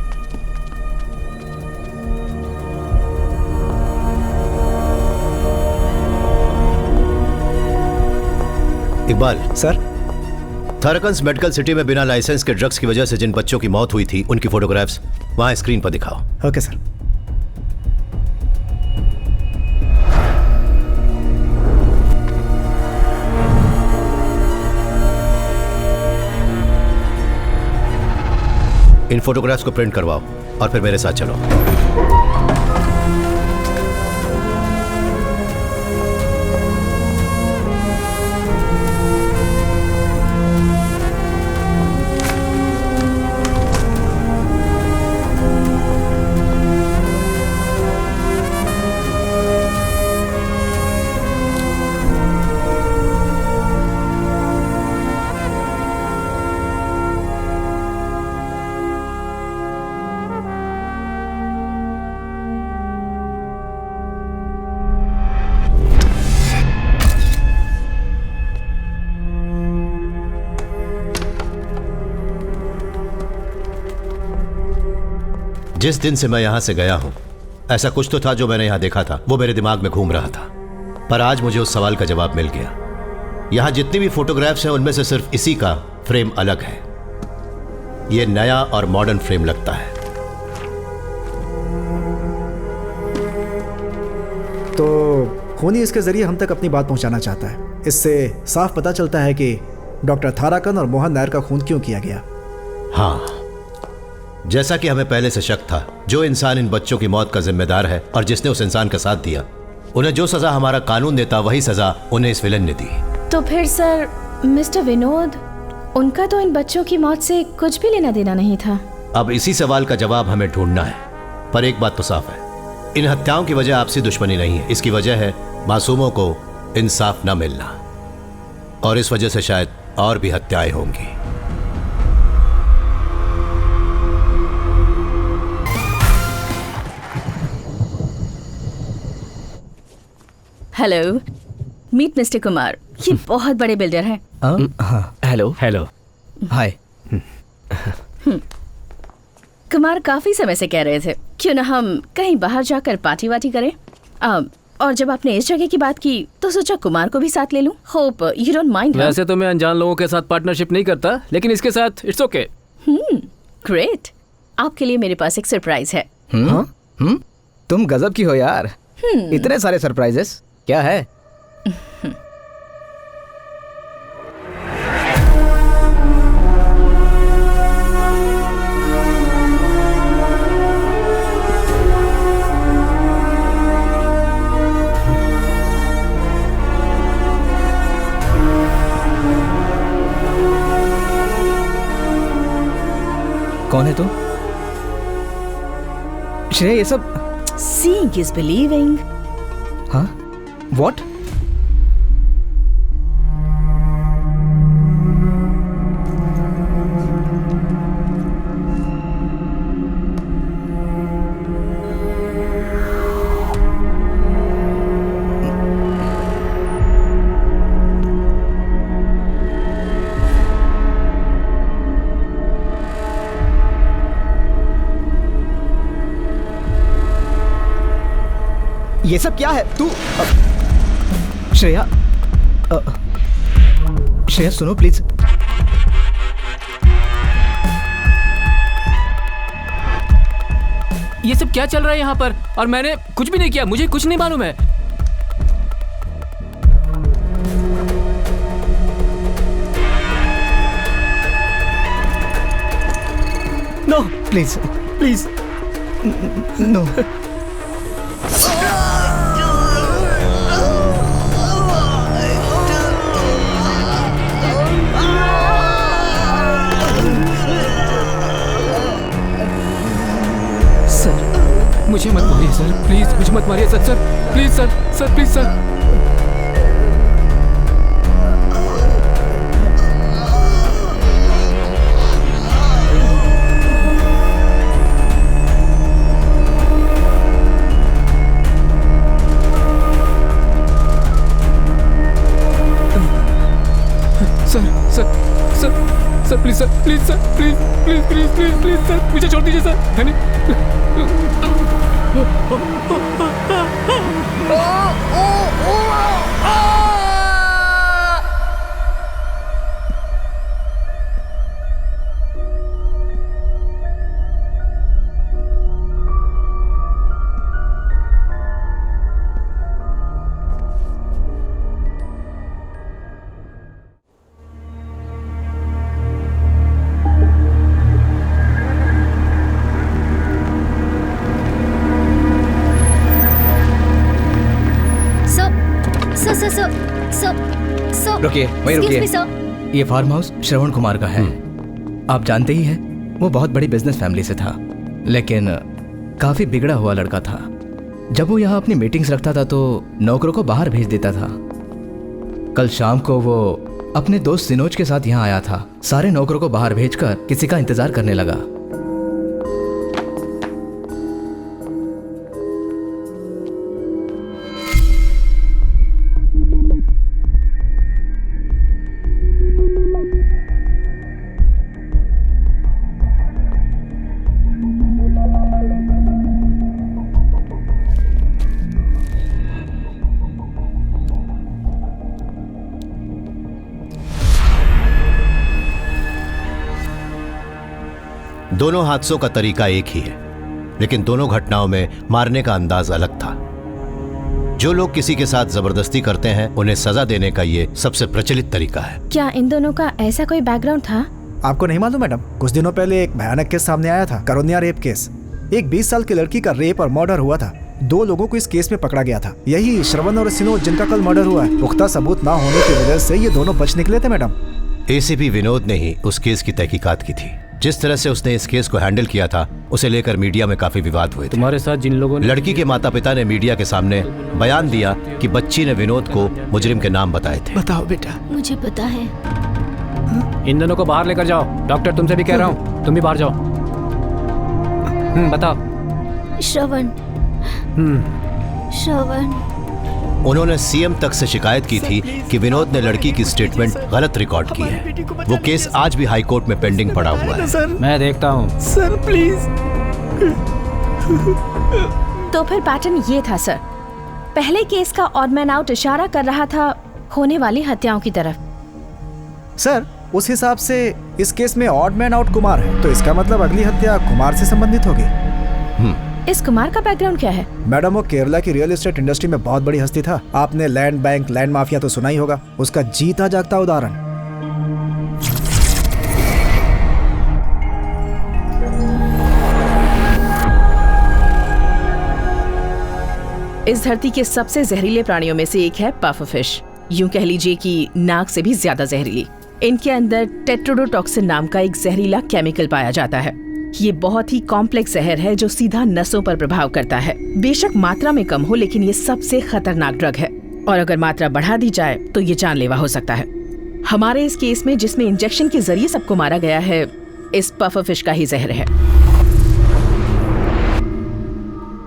Iqbal sir, Tharakan's medical city में बिना लाइसेंस के ड्रग्स की वजह से जिन बच्चों की मौत हुई थी उनकी फोटोग्राफ्स वहां स्क्रीन पर दिखाओ। Okay sir. इन फोटोग्राफ्स को प्रिंट करवाओ और फिर मेरे साथ चलो। जिस दिन से मैं यहां से गया हूं, ऐसा कुछ तो था जो मैंने यहां देखा था, वो मेरे दिमाग में घूम रहा था। पर आज मुझे उस सवाल का जवाब मिल गया। यहां जितनी भी फोटोग्राफ्स हैं उनमें से सिर्फ इसी का फ्रेम अलग है। यह नया और मॉडर्न फ्रेम लगता है। तो खूनी इसके जरिए हम तक अपनी बात पहुंचाना चाहता है। इससे साफ पता चलता है कि डॉक्टर थाराकन और मोहन नायर का खून क्यों किया गया। हाँ, जैसा कि हमें पहले से शक था, जो इंसान इन बच्चों की मौत का जिम्मेदार है और जिसने उस इंसान का साथ दिया, उन्हें जो सजा हमारा कानून देता वही सजा उन्हें इस विलन ने दी। तो फिर सर मिस्टर विनोद, उनका तो इन बच्चों की मौत से कुछ भी लेना देना नहीं था। अब इसी सवाल का जवाब हमें ढूंढना है। पर एक बात तो साफ है, इन हत्याओं की वजह आपसी दुश्मनी नहीं है। इसकी वजह है मासूमों को इंसाफ न मिलना, और इस वजह से शायद और भी हत्याएं होंगी। Hello, meet mister Kumar. ये बहुत बड़े बिल्डर हैं। हेलो। हेलो। हाय। कुमार काफी समय से कह रहे थे क्यों ना हम कहीं बाहर जाकर पार्टी वार्टी करें। और जब आपने इस जगह की बात की तो सोचा कुमार को भी साथ ले लूं। Hope you don't mind. वैसे तो मैं अनजान लोगों के साथ पार्टनरशिप नहीं करता, लेकिन इसके साथ इट्स ओके। ग्रेट। आपके लिए मेरे पास एक सरप्राइज है। तुम गजब की हो यार। इतने सारे सरप्राइजेस। क्या है? कौन है तुम? श्रेय, ये सब Seeing is believing. हाँ? What? ये सब क्या है? तू श्रेया, श्रेया सुनो प्लीज। ये सब क्या चल रहा है यहाँ पर? और मैंने कुछ भी नहीं किया, मुझे कुछ नहीं मालूम है। No please please no. मुझे मत मारिए सर, प्लीज मुझे मत मारिए sir. Sir please sir, sir please sir. Sir sir sir sir please sir, please sir, please please please please please sir, मुझे छोड़ दीजिए सर। है रुकिए, वहीं रुकिए। ये फार्म हाउस श्रवण कुमार का है। आप जानते ही हैं, वो बहुत बड़ी बिजनेस फैमिली से था, लेकिन काफी बिगड़ा हुआ लड़का था। जब वो यहाँ अपनी मीटिंग्स रखता था तो नौकरों को बाहर भेज देता था। कल शाम को वो अपने दोस्त सिनोज के साथ यहाँ आया था। सारे नौकरों को बाहर भेजकर किसी का इंतजार करने लगा। दोनों हादसों का तरीका एक ही है, लेकिन दोनों घटनाओं में मारने का अंदाज अलग था। जो लोग किसी के साथ जबरदस्ती करते हैं उन्हें सजा देने का ये सबसे प्रचलित तरीका है। क्या इन दोनों का ऐसा कोई बैकग्राउंड था? आपको नहीं मालूम मैडम? कुछ दिनों पहले एक भयानक केस सामने आया था, करोनिया रेप केस। एक 20 साल की लड़की का रेप और मर्डर हुआ था। 2 लोगों को इस केस में पकड़ा गया था। यही श्रवण और सिनोज जिनका कल मर्डर हुआ है। पुख्ता सबूत ना होने की वजह से ये दोनों बच निकले थे मैडम। एसीपी विनोद ने ही उस केस की तहकीकात की थी। जिस तरह से उसने इस केस को हैंडल किया था, उसे लेकर मीडिया में काफी विवाद हुए थे। तुम्हारे साथ जिन लोगों ने लड़की के माता पिता ने मीडिया के सामने बयान दिया कि बच्ची ने विनोद को मुजरिम के नाम बताए थे। बताओ बेटा। मुझे पता है। इन दोनों को बाहर लेकर जाओ। डॉक्टर तुमसे भी कह रहा हूँ, तुम भी बाहर जाओ। बताओ। श्रवण, श्रवण। उन्होंने सीएम तक से शिकायत की थी कि विनोद ने लड़की की स्टेटमेंट गलत रिकॉर्ड की है। वो केस आज भी हाई कोर्ट में पेंडिंग पड़ा हुआ है। मैं देखता हूँ। Sir please. तो फिर पैटर्न ये था सर। पहले केस का ऑड मैन आउट इशारा कर रहा था होने वाली हत्याओं की तरफ। सर उस हिसाब से इस केस में ऑड मैन आउट कुमार है, तो इसका मतलब अगली हत्या कुमार से संबंधित होगी। इस कुमार का बैकग्राउंड क्या है? मैडम वो केरला की रियल एस्टेट इंडस्ट्री में बहुत बड़ी हस्ती था। आपने लैंड बैंक, लैंड माफिया तो सुना ही होगा। उसका जीता जागता उदाहरण। इस धरती के सबसे जहरीले प्राणियों में से एक है पफ फिश। यूं कह लीजिए कि नाक से भी ज्यादा जहरीली। इनके अंदर टेट्रोडोटॉक्सिन नाम का एक जहरीला केमिकल पाया जाता है। ये बहुत ही कॉम्प्लेक्स जहर है जो सीधा नसों पर प्रभाव करता है। बेशक मात्रा में कम हो, लेकिन ये सबसे खतरनाक ड्रग है और अगर मात्रा बढ़ा दी जाए तो ये जानलेवा हो सकता है। हमारे इस केस में जिसमें इंजेक्शन के जरिए सबको मारा गया है, इस पफर फिश का ही जहर है।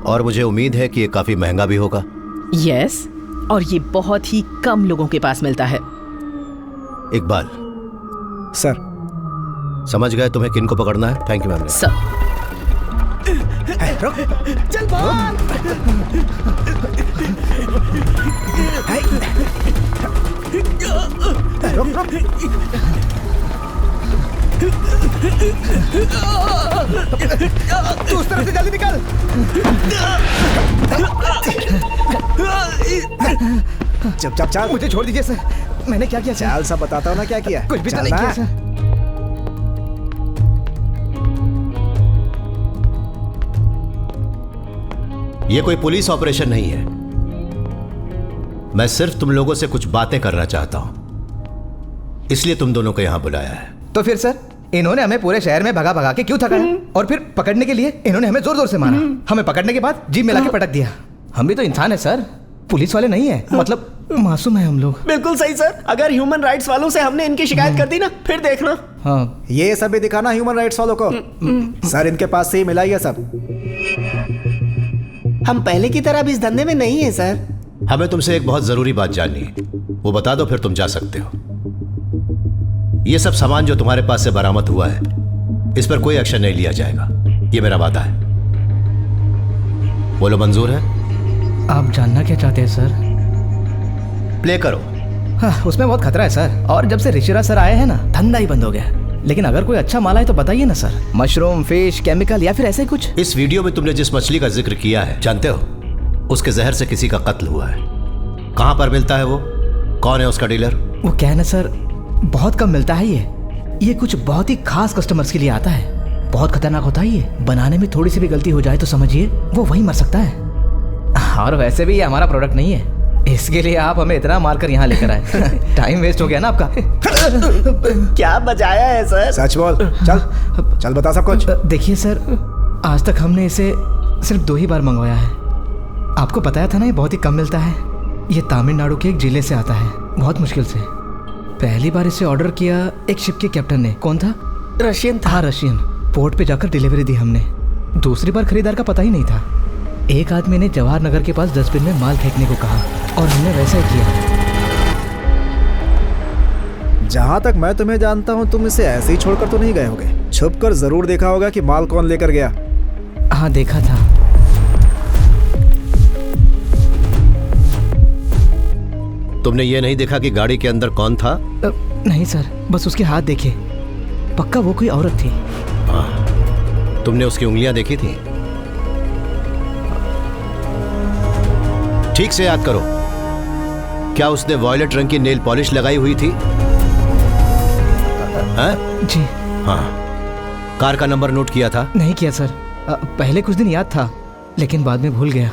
और मुझे उम्मीद है कि ये काफी महंगा भी होगा। यस, और ये बहुत ही कम लोगों के पास मिलता है। इकबाल सर, समझ गए तुम्हें किन को पकड़ना है। Thank you ma'am. सर रुक। चल भाग। रुक रुक। तू उस तरफ से जल्दी निकल। चुपचाप चल। मुझे छोड़ दीजिए सर, मैंने क्या किया? चल सब बताता हूँ ना क्या किया। कुछ भी तो चल नहीं ना। किया सर। ये कोई पुलिस ऑपरेशन नहीं है। मैं सिर्फ तुम लोगों से कुछ बातें करना चाहता हूं, इसलिए तुम दोनों को यहां बुलाया है। तो फिर सर, इन्होंने हमें पूरे शहर में भगा भगा के क्यों थकाया? और फिर पकड़ने के लिए इन्होंने हमें जोर जोर से मारा। हमें पकड़ने के बाद जीप में लाके पटक दिया। हम भी तो इंसान है सर, पुलिस वाले नहीं है। मतलब मासूम है हम लोग। बिल्कुल सही सर, अगर ह्यूमन राइट्स वालों से हमने इनकी शिकायत कर दी ना, फिर देखना। हाँ, ये सब भी दिखाना ह्यूमन राइट्स वालों को। सर इनके पास से ही मिला ये सब। हम पहले की तरह भी इस धंधे में नहीं है सर। हमें तुमसे एक बहुत जरूरी बात जाननी है, वो बता दो फिर तुम जा सकते हो। ये सब सामान जो तुम्हारे पास से बरामद हुआ है, इस पर कोई एक्शन नहीं लिया जाएगा, ये मेरा वादा है। बोलो मंजूर है? आप जानना क्या चाहते हैं सर? प्ले करो। हाँ, उसमें बहुत खतरा है सर। और जब से ऋषिराज सर आए हैं ना, धंधा ही बंद हो गया। लेकिन अगर कोई अच्छा माल है तो बताइए ना सर। मशरूम, फिश, केमिकल या फिर ऐसे कुछ। इस वीडियो में तुमने जिस मछली का जिक्र किया है, जानते हो उसके जहर से किसी का कत्ल हुआ है। कहां पर मिलता है वो? कौन है उसका डीलर? वो क्या है ना सर, बहुत कम मिलता है ये कुछ बहुत ही खास कस्टमर्स के लिए आता है। बहुत खतरनाक होता है ये। बनाने में थोड़ी सी भी गलती हो जाए तो समझिए वो वहीं मर सकता है। और वैसे भी ये हमारा प्रोडक्ट नहीं है, इसके लिए आप हमें इतना मारकर यहाँ लेकर आए। टाइम वेस्ट हो गया ना आपका। क्या बजाया है सर? सच बोल। चल चल बता सब कुछ। देखिए सर, आज तक हमने इसे सिर्फ 2 ही बार मंगवाया है। आपको बताया था ना, ये बहुत ही कम मिलता है। ये तमिलनाडु के एक जिले से आता है, बहुत मुश्किल से। पहली बार इसे ऑर्डर किया एक शिप के कैप्टन ने। कौन था? रशियन था। हाँ, रशियन। पोर्ट पे जाकर डिलीवरी दी हमने। दूसरी बार खरीदार का पता ही नहीं था। एक आदमी ने जवाहर नगर के पास डस्टबिन में माल फेंकने को कहा और हमने वैसा ही किया। जहां तक मैं तुम्हें जानता हूं, तुम इसे ऐसे ही छोड़कर तो नहीं गए होगे। छुप कर जरूर देखा होगा कि माल कौन लेकर गया। हाँ, देखा था। तुमने ये नहीं देखा कि गाड़ी के अंदर कौन था? नहीं सर, बस उसके हाथ देखे। पक्का वो कोई औरत थी। हाँ, तुमने उसकी उंगलियां देखी थी? ठीक से याद करो, क्या उसने वॉयलेट रंग की नेल पॉलिश लगाई हुई थी? जी हाँ। कार का नंबर नोट किया था? नहीं किया सर। पहले कुछ दिन याद था, लेकिन बाद में भूल गया।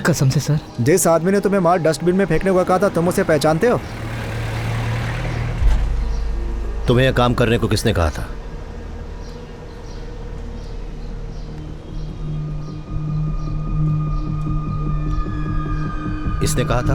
कसम से सर। जिस आदमी ने तुम्हें माल डस्टबिन में फेंकने को कहा था, तुम उसे पहचानते हो? तुम्हें यह काम करने को किसने कहा था? इसने कहा था?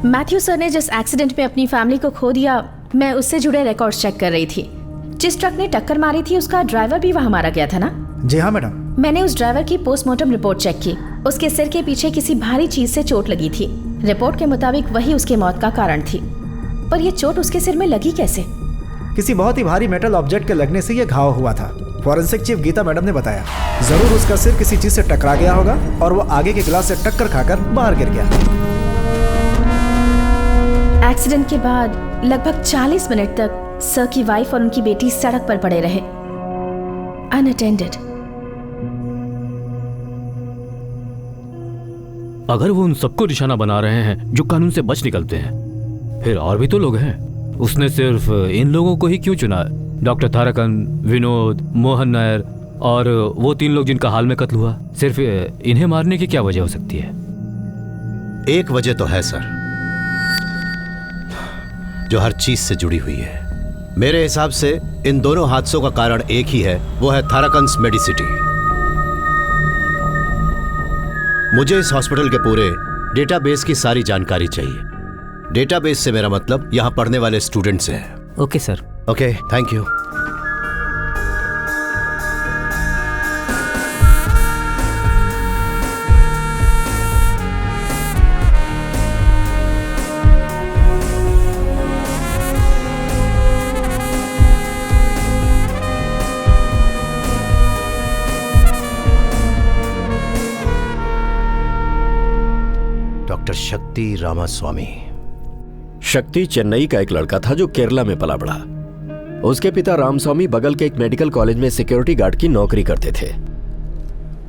मैथ्यू सर ने जिस एक्सीडेंट में अपनी फैमिली को खो दिया, मैं उससे जुड़े रिकॉर्ड्स चेक कर रही थी। जिस ट्रक ने टक्कर मारी थी, उसका ड्राइवर भी वहां मारा गया था ना? जी हाँ मैडम। मैंने उस ड्राइवर की पोस्टमार्टम रिपोर्ट चेक की। उसके सिर के पीछे किसी भारी चीज से चोट लगी थी। रिपोर्ट के मुताबिक वही उसके मौत का कारण थी। पर यह चोट उसके सिर में लगी कैसे? किसी बहुत ही भारी मेटल ऑब्जेक्ट के लगने से यह घाव हुआ था। फॉरेंसिक चीफ गीता मैडम ने बताया। जरूर उसका सिर किसी चीज से टकरा गया होगा और वो आगे के गिलास से टक्कर खाकर बाहर गिर गया। एक्सीडेंट के बाद लगभग 40 मिनट तक सर की वाइफ और उनकी बेटी सड़क पर पड़े रहे, अनअटेंडेड। अगर वो उन सबको निशाना बना रहे हैं जो कानून से बच निकलते हैं, फिर और भी तो लोग हैं। उसने सिर्फ इन लोगों को ही क्यों चुना? डॉक्टर थारकन, विनोद, मोहन नायर और वो 3 लोग जिनका हाल में कत्ल हुआ, सिर्फ इन्हें मारने की क्या वजह हो सकती है? एक वजह तो है सर, जो हर चीज से जुड़ी हुई है। मेरे हिसाब से इन दोनों हादसों का कारण एक ही है, वो है थाराकंस मेडिसिटी। मुझे इस हॉस्पिटल के पूरे डेटाबेस की सारी जानकारी चाहिए। डेटाबेस से मेरा मतलब यहाँ पढ़ने वाले स्टूडेंट से है। Okay sir. Okay, thank you. Doctor शक्ति रामास्वामी। शक्ति चेन्नई का एक लड़का था जो केरला में पला बढ़ा। उसके पिता रामस्वामी बगल के एक मेडिकल कॉलेज में सिक्योरिटी गार्ड की नौकरी करते थे।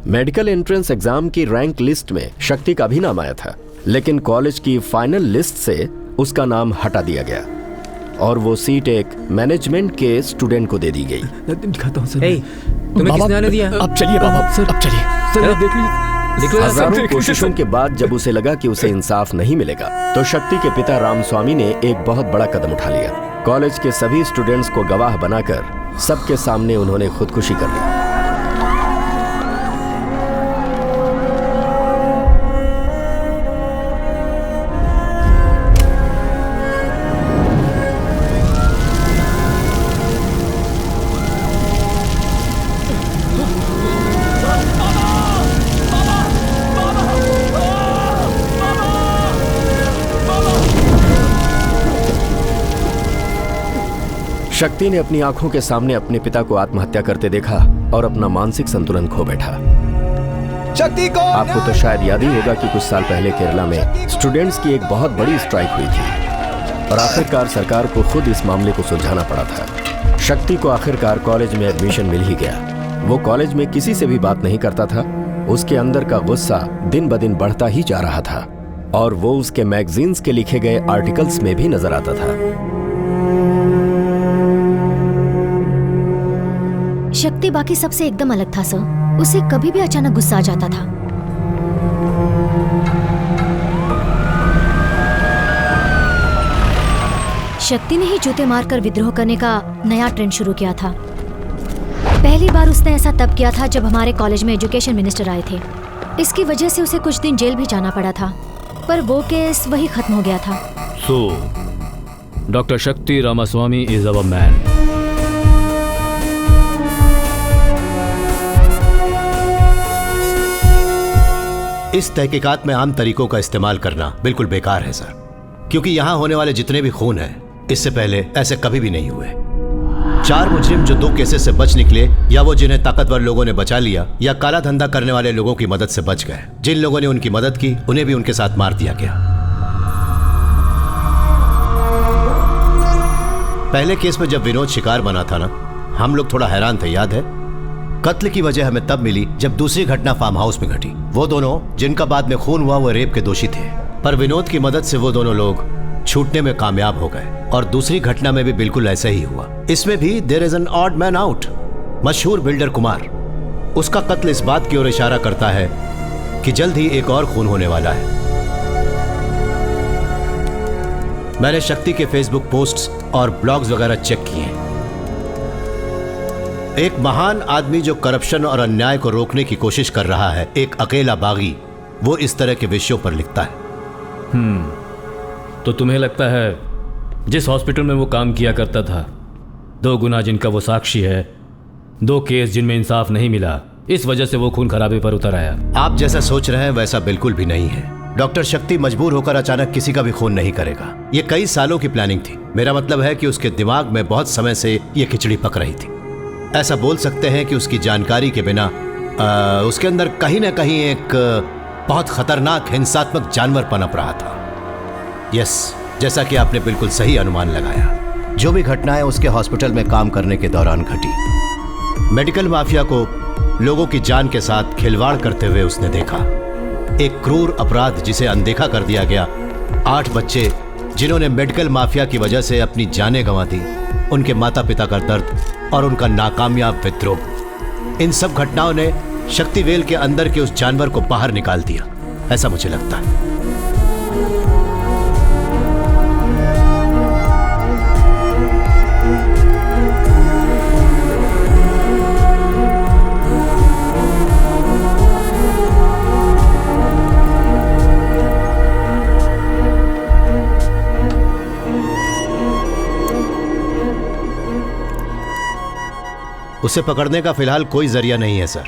मेडिकल एंट्रेंस एग्जाम की रैंक लिस्ट में शक्ति का भी नाम आया था, लेकिन कॉलेज की फाइनल लिस्ट से उसका नाम हटा दिया गया और वो सीट एक मैनेजमेंट के स्टूडेंट को दे दी गई। दिखाता हूं सर। तुम्हें किसने आने दिया? अब चलिए बाबा, सर अब चलिए। सर देख लीजिए। हजारों कोशिशों के बाद जब उसे लगा कि उसे इंसाफ नहीं मिलेगा, तो शक्ति के पिता रामस्वामी ने एक बहुत बड़ा कदम उठा लिया। कॉलेज के सभी स्टूडेंट्स को गवाह बनाकर सबके सामने उन्होंने खुदकुशी कर ली। शक्ति ने अपनी आंखों के सामने अपने पिता को आत्महत्या करते देखा और अपना मानसिक संतुलन खो बैठा। शक्ति को आपको तो शायद याद ही होगा कि कुछ साल पहले केरला में स्टूडेंट्स की एक बहुत बड़ी स्ट्राइक हुई थी और आखिरकार सरकार को खुद इस मामले को सुलझाना पड़ा था। शक्ति को आखिरकार कॉलेज में एडमिशन मिल ही गया। वो कॉलेज में किसी से भी बात नहीं करता था। उसके अंदर का गुस्सा दिन ब दिन बढ़ता ही जा रहा था और वो उसके मैगजीन्स के लिखे गए आर्टिकल्स में भी नजर आता था। शक्ति बाकी सबसे एकदम अलग था सर। उसे कभी भी अचानक गुस्सा आ जाता था। शक्ति ने ही जूते मारकर विद्रोह करने का नया ट्रेंड शुरू किया था। पहली बार उसने ऐसा तब किया था जब हमारे कॉलेज में एजुकेशन मिनिस्टर आए थे। इसकी वजह से उसे कुछ दिन जेल भी जाना पड़ा था, पर वो केस वही खत्म हो गया था। सो डॉक्टर शक्ति रामास्वामी इज अवर मैन। इस तहकीकात में आम तरीकों का इस्तेमाल करना बिल्कुल बेकार है सर, क्योंकि यहाँ होने वाले जितने भी खून हैं इससे पहले ऐसे कभी भी नहीं हुए। 4 मुजरिम जो 2 केसेस से बच निकले, या वो जिन्हें ताकतवर लोगों ने बचा लिया, या काला धंधा करने वाले लोगों की मदद से बच गए। जिन लोगों ने उनकी मदद की उन्हें भी उनके साथ मार दिया गया। पहले केस में जब विनोद शिकार बना था ना, हम लोग थोड़ा हैरान थे, याद है? कत्ल की वजह हमें तब मिली जब दूसरी घटना फार्म हाउस में घटी। वो दोनों जिनका बाद में खून हुआ वो रेप के दोषी थे, पर विनोद की मदद से वो दोनों लोग छूटने में कामयाब हो गए। और दूसरी घटना में भी बिल्कुल ऐसा ही हुआ। इसमें भी there is an odd man out. मशहूर बिल्डर कुमार, उसका कत्ल इस बात की ओर इशारा करता है कि जल्द ही एक और खून होने वाला है। मैंने शक्ति के फेसबुक पोस्ट्स और ब्लॉग्स वगैरह चेक किए। एक महान आदमी जो करप्शन और अन्याय को रोकने की कोशिश कर रहा है, एक अकेला बागी, वो इस तरह के विषयों पर लिखता है। तो तुम्हें लगता है जिस हॉस्पिटल में वो काम किया करता था, 2 गुना जिनका वो साक्षी है, 2 केस जिनमें इंसाफ नहीं मिला, इस वजह से वो खून खराबे पर उतर आया? आप जैसा सोच रहे हैं वैसा बिल्कुल भी नहीं है। डॉक्टर शक्ति मजबूर होकर अचानक किसी का भी खून नहीं करेगा। ये कई सालों की प्लानिंग थी। मेरा मतलब है कि उसके दिमाग में बहुत समय से ये खिचड़ी पक रही थी। ऐसा बोल सकते हैं कि उसकी जानकारी के बिना उसके अंदर कहीं ना कहीं एक बहुत खतरनाक हिंसात्मक जानवर पनप रहा था। यस, जैसा कि आपने बिल्कुल सही अनुमान लगाया। जो भी घटनाएं उसके हॉस्पिटल में काम करने के दौरान घटी, मेडिकल माफिया को लोगों की जान के साथ खिलवाड़ करते हुए उसने देखा। एक क्रूर अपराध जिसे अनदेखा कर दिया गया। 8 बच्चे जिन्होंने मेडिकल माफिया की वजह से अपनी जानें गंवा दी, उनके माता पिता का दर्द और उनका नाकामयाब विद्रोह, इन सब घटनाओं ने शक्तिवेल के अंदर के उस जानवर को बाहर निकाल दिया, ऐसा मुझे लगता है। उसे पकड़ने का फिलहाल कोई जरिया नहीं है सर।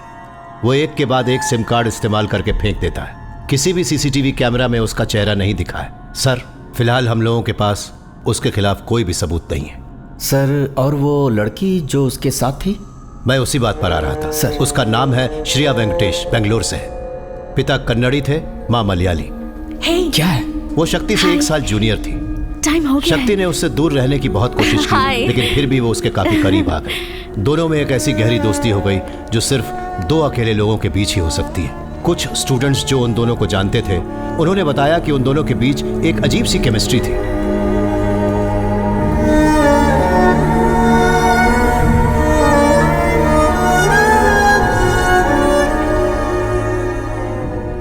वो एक के बाद एक सिम कार्ड इस्तेमाल करके फेंक देता है। किसी भी सीसीटीवी कैमरा में उसका चेहरा नहीं दिखा है सर। फिलहाल हम लोगों के पास उसके खिलाफ कोई भी सबूत नहीं है सर। और वो लड़की जो उसके साथ थी? मैं उसी बात पर आ रहा था सर। उसका नाम है श्रिया वेंकटेश, बेंगलोर से है। पिता कन्नड़ी थे, माँ मलयाली। क्या है? वो शक्ति से 1 साल जूनियर थी। टाइम हो गया शक्ति ने उससे दूर रहने की बहुत कोशिश की, लेकिन फिर भी वो उसके काफी करीब आ गई। दोनों में एक ऐसी गहरी दोस्ती हो गई जो सिर्फ 2 अकेले लोगों के बीच ही हो सकती है। कुछ स्टूडेंट्स जो उन दोनों को जानते थे, उन्होंने बताया कि उन दोनों के बीच एक अजीब सी केमिस्ट्री थी।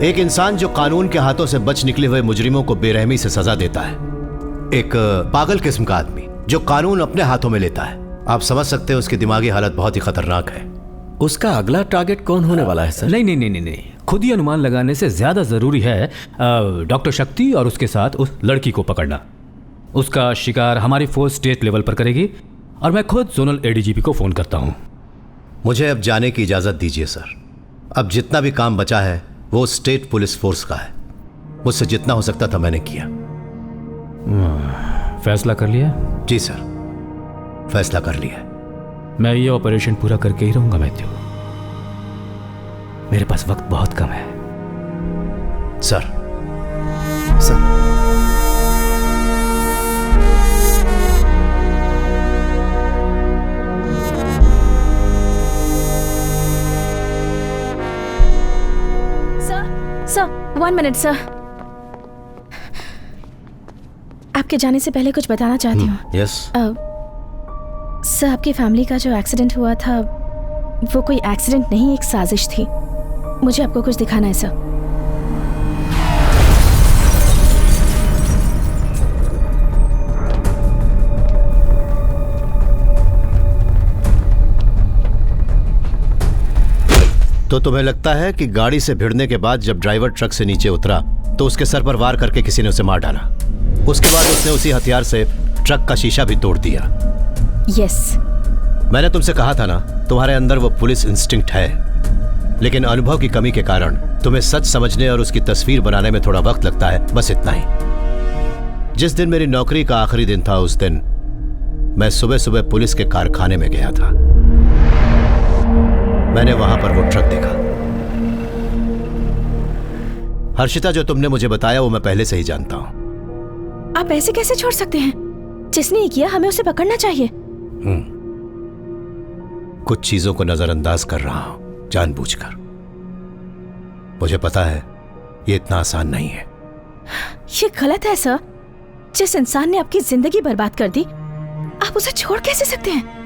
एक इंसान जो कानून के हाथों से बच निकले हुए मुजरिमों को बेरहमी से सजा देता है। एक पागल किस्म का आदमी जो कानून अपने हाथों में लेता है। आप समझ सकते हैं उसकी दिमागी हालत बहुत ही खतरनाक है। उसका अगला टारगेट कौन होने वाला है सर? नहीं, खुद ही अनुमान लगाने से ज्यादा जरूरी है डॉक्टर शक्ति और उसके साथ उस लड़की को पकड़ना। उसका शिकार हमारी फोर्स स्टेट लेवल पर करेगी और मैं खुद जोनल एडीजीपी को फोन करता हूँ। मुझे अब जाने की इजाजत दीजिए सर। अब जितना भी काम बचा है वो स्टेट पुलिस फोर्स का है। मुझसे जितना हो सकता था मैंने किया। फैसला कर लिया? जी सर, फैसला कर लिया। मैं ये ऑपरेशन पूरा करके ही रहूंगा मैथ्यू। मेरे पास वक्त बहुत कम है। सर। Sir 1 minute sir. आपके जाने से पहले कुछ बताना चाहती हूँ। यस सर, आपकी फैमिली का जो एक्सीडेंट हुआ था वो कोई एक्सीडेंट नहीं, एक साजिश थी। मुझे आपको कुछ दिखाना है सर। तो तुम्हें लगता है कि गाड़ी से भिड़ने के बाद जब ड्राइवर ट्रक से नीचे उतरा तो उसके सर पर वार करके किसी ने उसे मार डाला। उसके बाद उसने उसी हथियार से ट्रक का शीशा भी तोड़ दिया। यस। मैंने तुमसे कहा था ना, तुम्हारे अंदर वो पुलिस इंस्टिंक्ट है, लेकिन अनुभव की कमी के कारण तुम्हें सच समझने और उसकी तस्वीर बनाने में थोड़ा वक्त लगता है, बस इतना ही। जिस दिन मेरी नौकरी का आखिरी दिन था उस दिन मैं सुबह सुबह पुलिस के कारखाने में गया था। मैंने वहां पर वो ट्रक देखा। हर्षिता, जो तुमने मुझे बताया वो मैं पहले से ही जानता हूं। आप ऐसे कैसे छोड़ सकते हैं? जिसने ये किया हमें उसे पकड़ना चाहिए। कुछ चीजों को नजरअंदाज कर रहा हूं जानबूझकर। मुझे पता है ये इतना आसान नहीं है। ये गलत है सर। जिस इंसान ने आपकी जिंदगी बर्बाद कर दी, आप उसे छोड़ कैसे सकते हैं?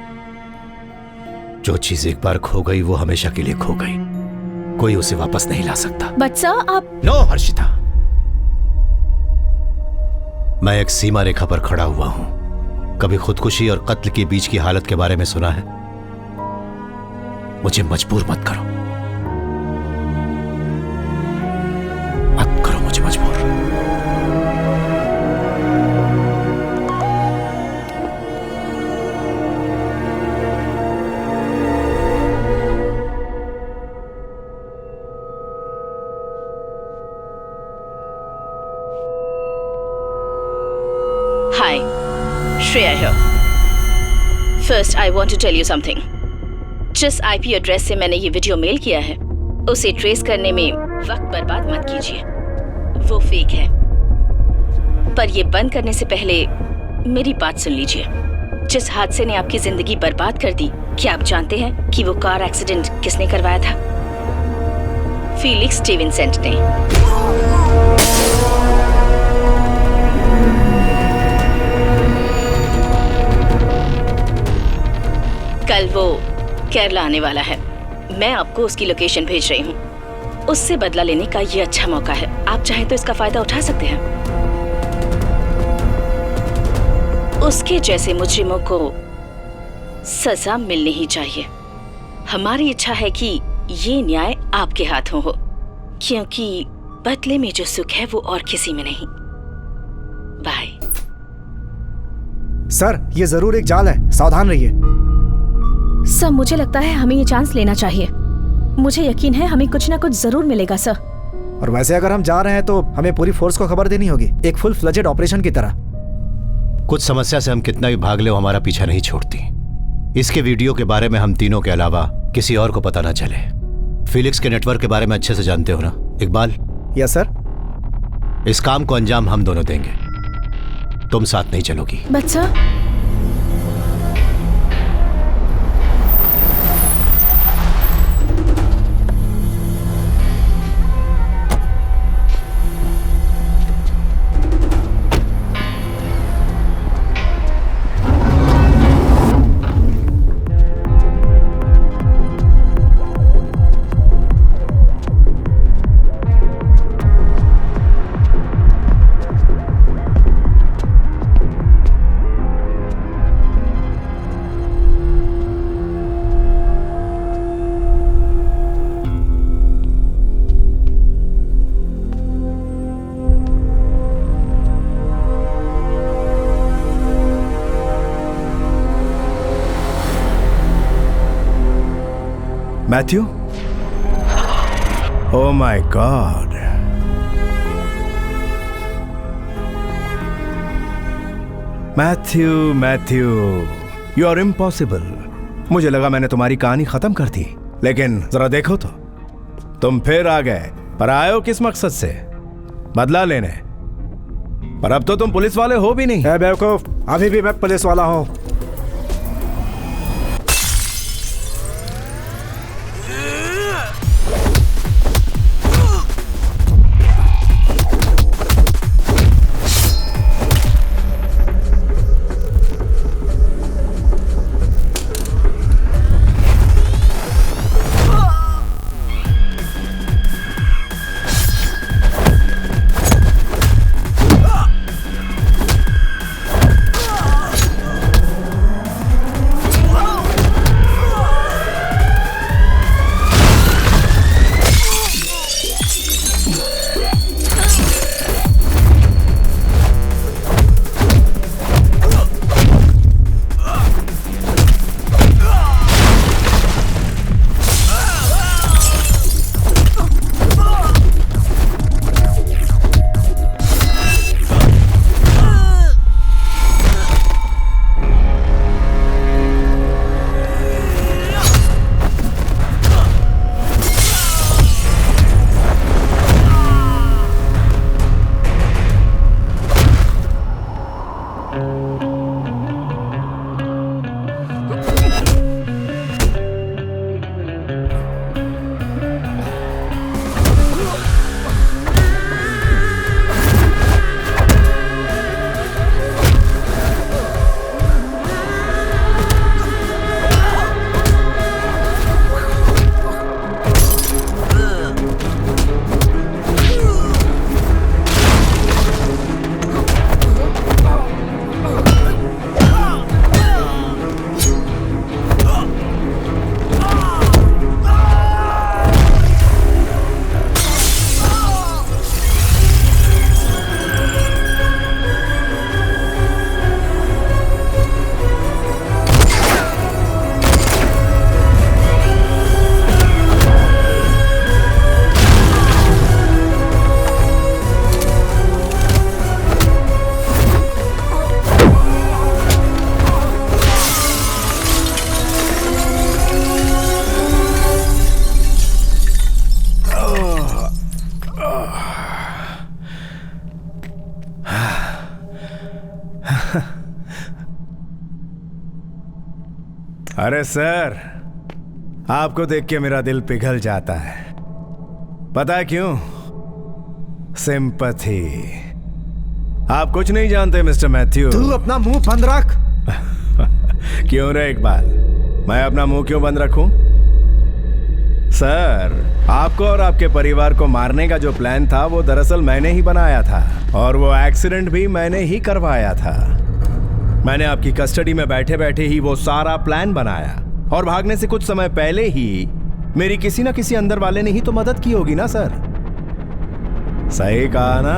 जो चीज एक बार खो गई वो हमेशा के लिए खो गई, कोई उसे वापस नहीं ला सकता। बट सर आप। नो हर्षिता, मैं एक सीमा रेखा पर खड़ा हुआ हूं। कभी खुदकुशी और कत्ल के बीच की हालत के बारे में सुना है? मुझे मजबूर मत करो, मत करो मुझे मजबूर। Hi, Shreya here. First, I want to tell you something. जिस IP एड्रेस से मैंने ये वीडियो मेल किया है, उसे ट्रेस करने में वक्त बर्बाद मत कीजिए। वो फेक है। पर ये बंद करने से पहले मेरी बात सुन लीजिए। जिस हादसे ने आपकी जिंदगी बर्बाद कर दी, क्या आप जानते हैं कि वो कार एक्सीडेंट किसने करवाया था? फीलिक्स स्टीवेंसेंट ने। कल वो केरला आने वाला है। मैं आपको उसकी लोकेशन भेज रही हूँ। उससे बदला लेने का ये अच्छा मौका है। आप चाहें तो इसका फायदा उठा सकते हैं। उसके जैसे मुजरिमों को सजा मिलनी ही चाहिए। हमारी इच्छा है कि ये न्याय आपके हाथों हो, क्योंकि बदले में जो सुख है वो और किसी में नहीं। बाय। सर, ये जरूर एक जाल है, सावधान रहिए। सर मुझे लगता है हमें ये चांस लेना चाहिए। मुझे यकीन है हमें कुछ ना कुछ जरूर मिलेगा सर। और वैसे अगर हम जा रहे हैं तो हमें पूरी फोर्स को खबर देनी होगी, एक फुल फ्लेजेड ऑपरेशन की तरह। कुछ समस्या से हम कितना भी भाग ले वो हमारा पीछा नहीं छोड़ती। इसके वीडियो के बारे में हम तीनों के अलावा किसी और को पता ना चले। फिलिक्स के नेटवर्क के बारे में अच्छे से जानते हो ना इकबाल? Yes sir. इस काम को अंजाम हम दोनों देंगे, तुम साथ नहीं चलोगी। But sir Mathew, oh my God, Mathew, you are impossible. मुझे लगा मैंने तुम्हारी कहानी खत्म कर दी, लेकिन जरा देखो तो, तुम फिर आ गए। पर आए हो किस मकसद से? बदला लेने। पर अब तो तुम पुलिस वाले हो भी नहीं। बेवकूफ, अभी भी मैं पुलिस वाला हूँ। अरे सर, आपको देख के मेरा दिल पिघल जाता है। पता है क्यों? सिंपैथी। आप कुछ नहीं जानते मिस्टर मैथ्यू। तू अपना मुंह बंद रख। क्यों रे इकबाल, मैं अपना मुंह क्यों बंद रखूं? सर, आपको और आपके परिवार को मारने का जो प्लान था वो दरअसल मैंने ही बनाया था, और वो एक्सीडेंट भी मैंने ही करवाया था। मैंने आपकी कस्टडी में बैठे बैठे ही वो सारा प्लान बनाया, और भागने से कुछ समय पहले ही मेरी किसी ना किसी अंदर वाले ने ही तो मदद की होगी ना सर। सही कहा ना?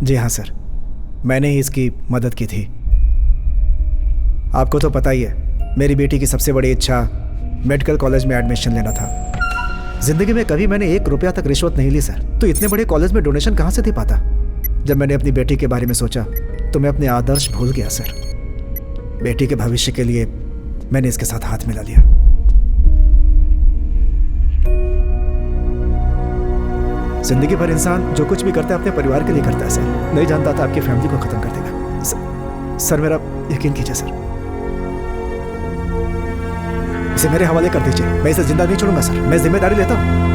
जी हाँ सर, मैंने ही इसकी मदद की थी। आपको तो पता ही है, मेरी बेटी की सबसे बड़ी इच्छा मेडिकल कॉलेज में एडमिशन लेना था। जिंदगी में कभी मैंने 1 रुपया तक रिश्वत नहीं ली सर, तो इतने बड़े कॉलेज में डोनेशन कहाँ से दे पाता। जब मैंने अपनी बेटी के बारे में सोचा तो मैं अपने आदर्श भूल गया सर। बेटी के भविष्य के लिए मैंने इसके साथ हाथ मिला लिया। जिंदगी भर इंसान जो कुछ भी करता है अपने परिवार के लिए करता है सर। नहीं जानता था आपकी फैमिली को खत्म कर देगा। सर मेरा यकीन कीजिए सर, इसे मेरे हवाले कर दीजिए। मैं इसे जिंदा नहीं छोड़ूंगा सर, मैं जिम्मेदारी लेता हूं।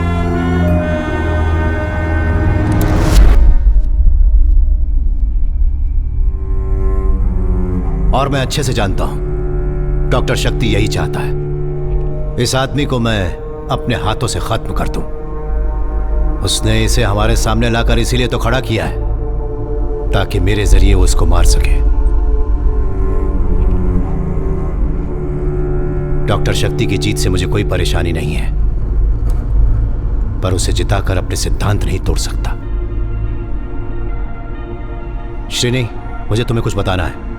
और मैं अच्छे से जानता हूं डॉक्टर शक्ति यही चाहता है, इस आदमी को मैं अपने हाथों से खत्म कर दूं। उसने इसे हमारे सामने लाकर इसीलिए तो खड़ा किया है ताकि मेरे जरिए वो उसको मार सके। डॉक्टर शक्ति की जीत से मुझे कोई परेशानी नहीं है, पर उसे जिताकर अपने सिद्धांत नहीं तोड़ सकता। श्रीनी, मुझे तुम्हें कुछ बताना है।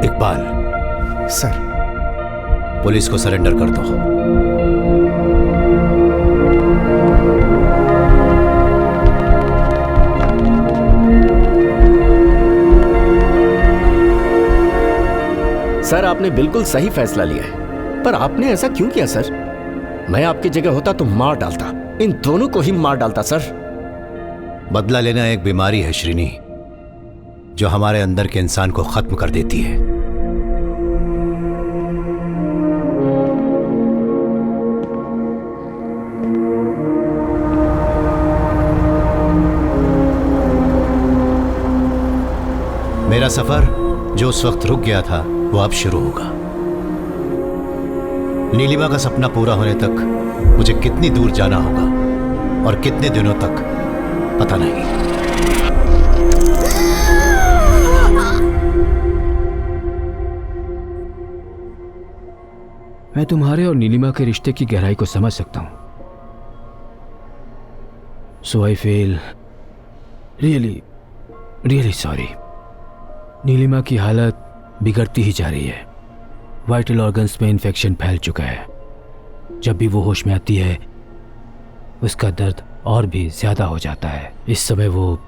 इकबाल सर, पुलिस को सरेंडर कर दो। सर, आपने बिल्कुल सही फैसला लिया है, पर आपने ऐसा क्यों किया सर? मैं आपकी जगह होता तो मार डालता, इन दोनों को ही मार डालता सर। बदला लेना एक बीमारी है श्रीनी, जो हमारे अंदर के इंसान को खत्म कर देती है। मेरा सफर जो उस वक्त रुक गया था वो अब शुरू होगा। नीलिमा का सपना पूरा होने तक मुझे कितनी दूर जाना होगा और कितने दिनों तक पता नहीं। मैं तुम्हारे और नीलिमा के रिश्ते की गहराई को समझ सकता हूं। So I feel really sorry. Neelima की हालत बिगड़ती ही जा रही है। वाइटल ऑर्गन्स में इन्फेक्शन फैल चुका है। जब भी वो होश में आती है उसका दर्द और भी ज्यादा हो जाता है। इस समय वो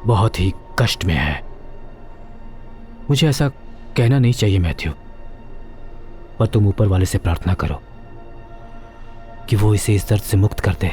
बहुत ही कष्ट में है। मुझे ऐसा कहना नहीं चाहिए मैथ्यू, पर तुम ऊपर वाले से प्रार्थना करो कि वो इसे इस दर्द से मुक्त कर दे।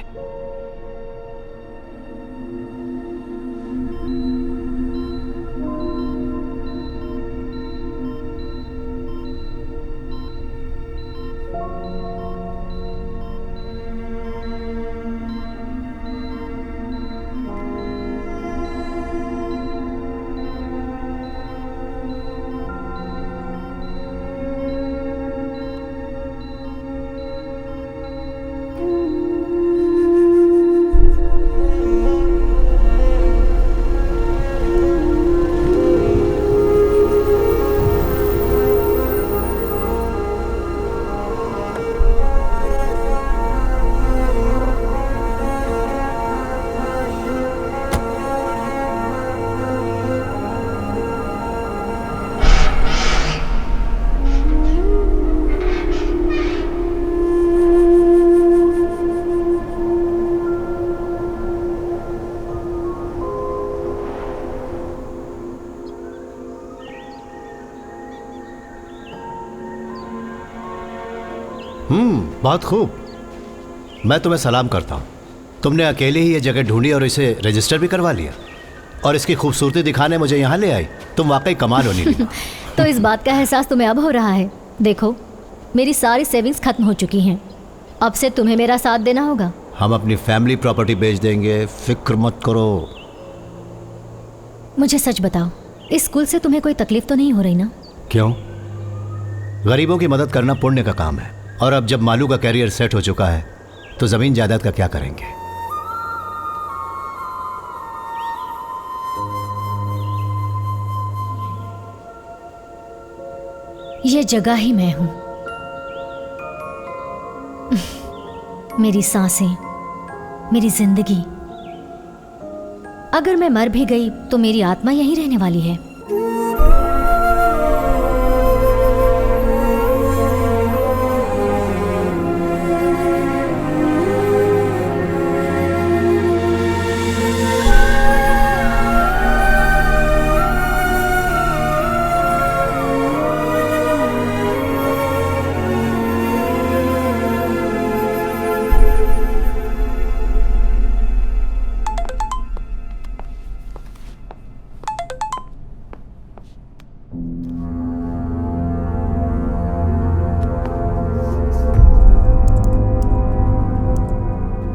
बहुत खूब। मैं तुम्हें सलाम करता हूं। तुमने अकेले ही ये जगह ढूंढी और इसे रजिस्टर भी करवा लिया, और इसकी खूबसूरती दिखाने मुझे यहाँ ले आई। तुम वाकई कमाल हो नीलिमा। तो इस बात का एहसास तुम्हें अब हो रहा है। देखो, मेरी सारी सेविंग्स खत्म हो चुकी हैं। अब से तुम्हें मेरा साथ देना होगा। हम अपनी फैमिली प्रॉपर्टी बेच देंगे, फिक्र मत करो। मुझे सच बताओ, इस स्कूल से तुम्हें कोई तकलीफ तो नहीं हो रही ना? क्यों? गरीबों की मदद करना पुण्य का काम है, और अब जब मालू का कैरियर सेट हो चुका है तो जमीन जायदाद का क्या करेंगे? ये जगह ही मैं हूं। मेरी सांसें, मेरी जिंदगी। अगर मैं मर भी गई तो मेरी आत्मा यहीं रहने वाली है।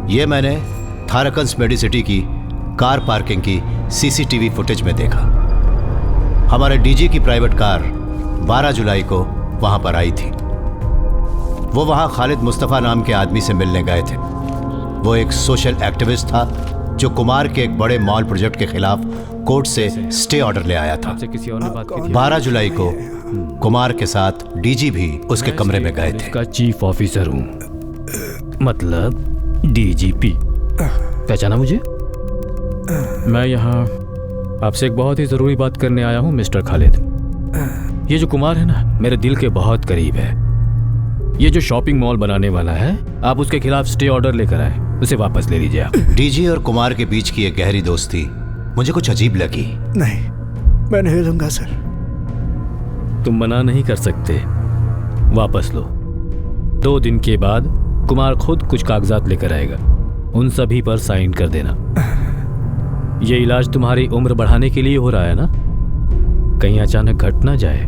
ये मैंने थारकंस मेडिसिटी की कार पार्किंग की सीसीटीवी फुटेज में देखा। हमारे डीजी की प्राइवेट कार 12 जुलाई को वहां पर आई थी। वो वहां खालिद मुस्तफ़ा नाम के आदमी से मिलने गए थे। वो एक सोशल एक्टिविस्ट था जो कुमार के एक बड़े मॉल प्रोजेक्ट के खिलाफ कोर्ट से स्टे ऑर्डर ले आया था। 12 जुलाई को कुमार के साथ डीजी भी उसके कमरे में गए थे। चीफ ऑफिसर हूँ, मतलब डीजीपी। पहचाना मुझे? मैं यहाँ आपसे एक बहुत ही जरूरी बात करने आया हूँ मिस्टर खालिद। ये जो कुमार है ना, मेरे दिल के बहुत करीब है। ये जो शॉपिंग मॉल बनाने वाला है, आप उसके खिलाफ स्टे ऑर्डर लेकर आए, उसे वापस ले लीजिए आप। डीजी और कुमार के बीच की एक गहरी दोस्ती मुझे कुछ अजीब लगी। नहीं, मैं नहीं लूंगा सर। तुम मना नहीं कर सकते, वापस लो। 2 दिन के बाद कुमार खुद कुछ कागजात लेकर आएगा, उन सभी पर साइन कर देना। ये इलाज तुम्हारी उम्र बढ़ाने के लिए हो रहा है ना, कहीं अचानक घट ना जाए।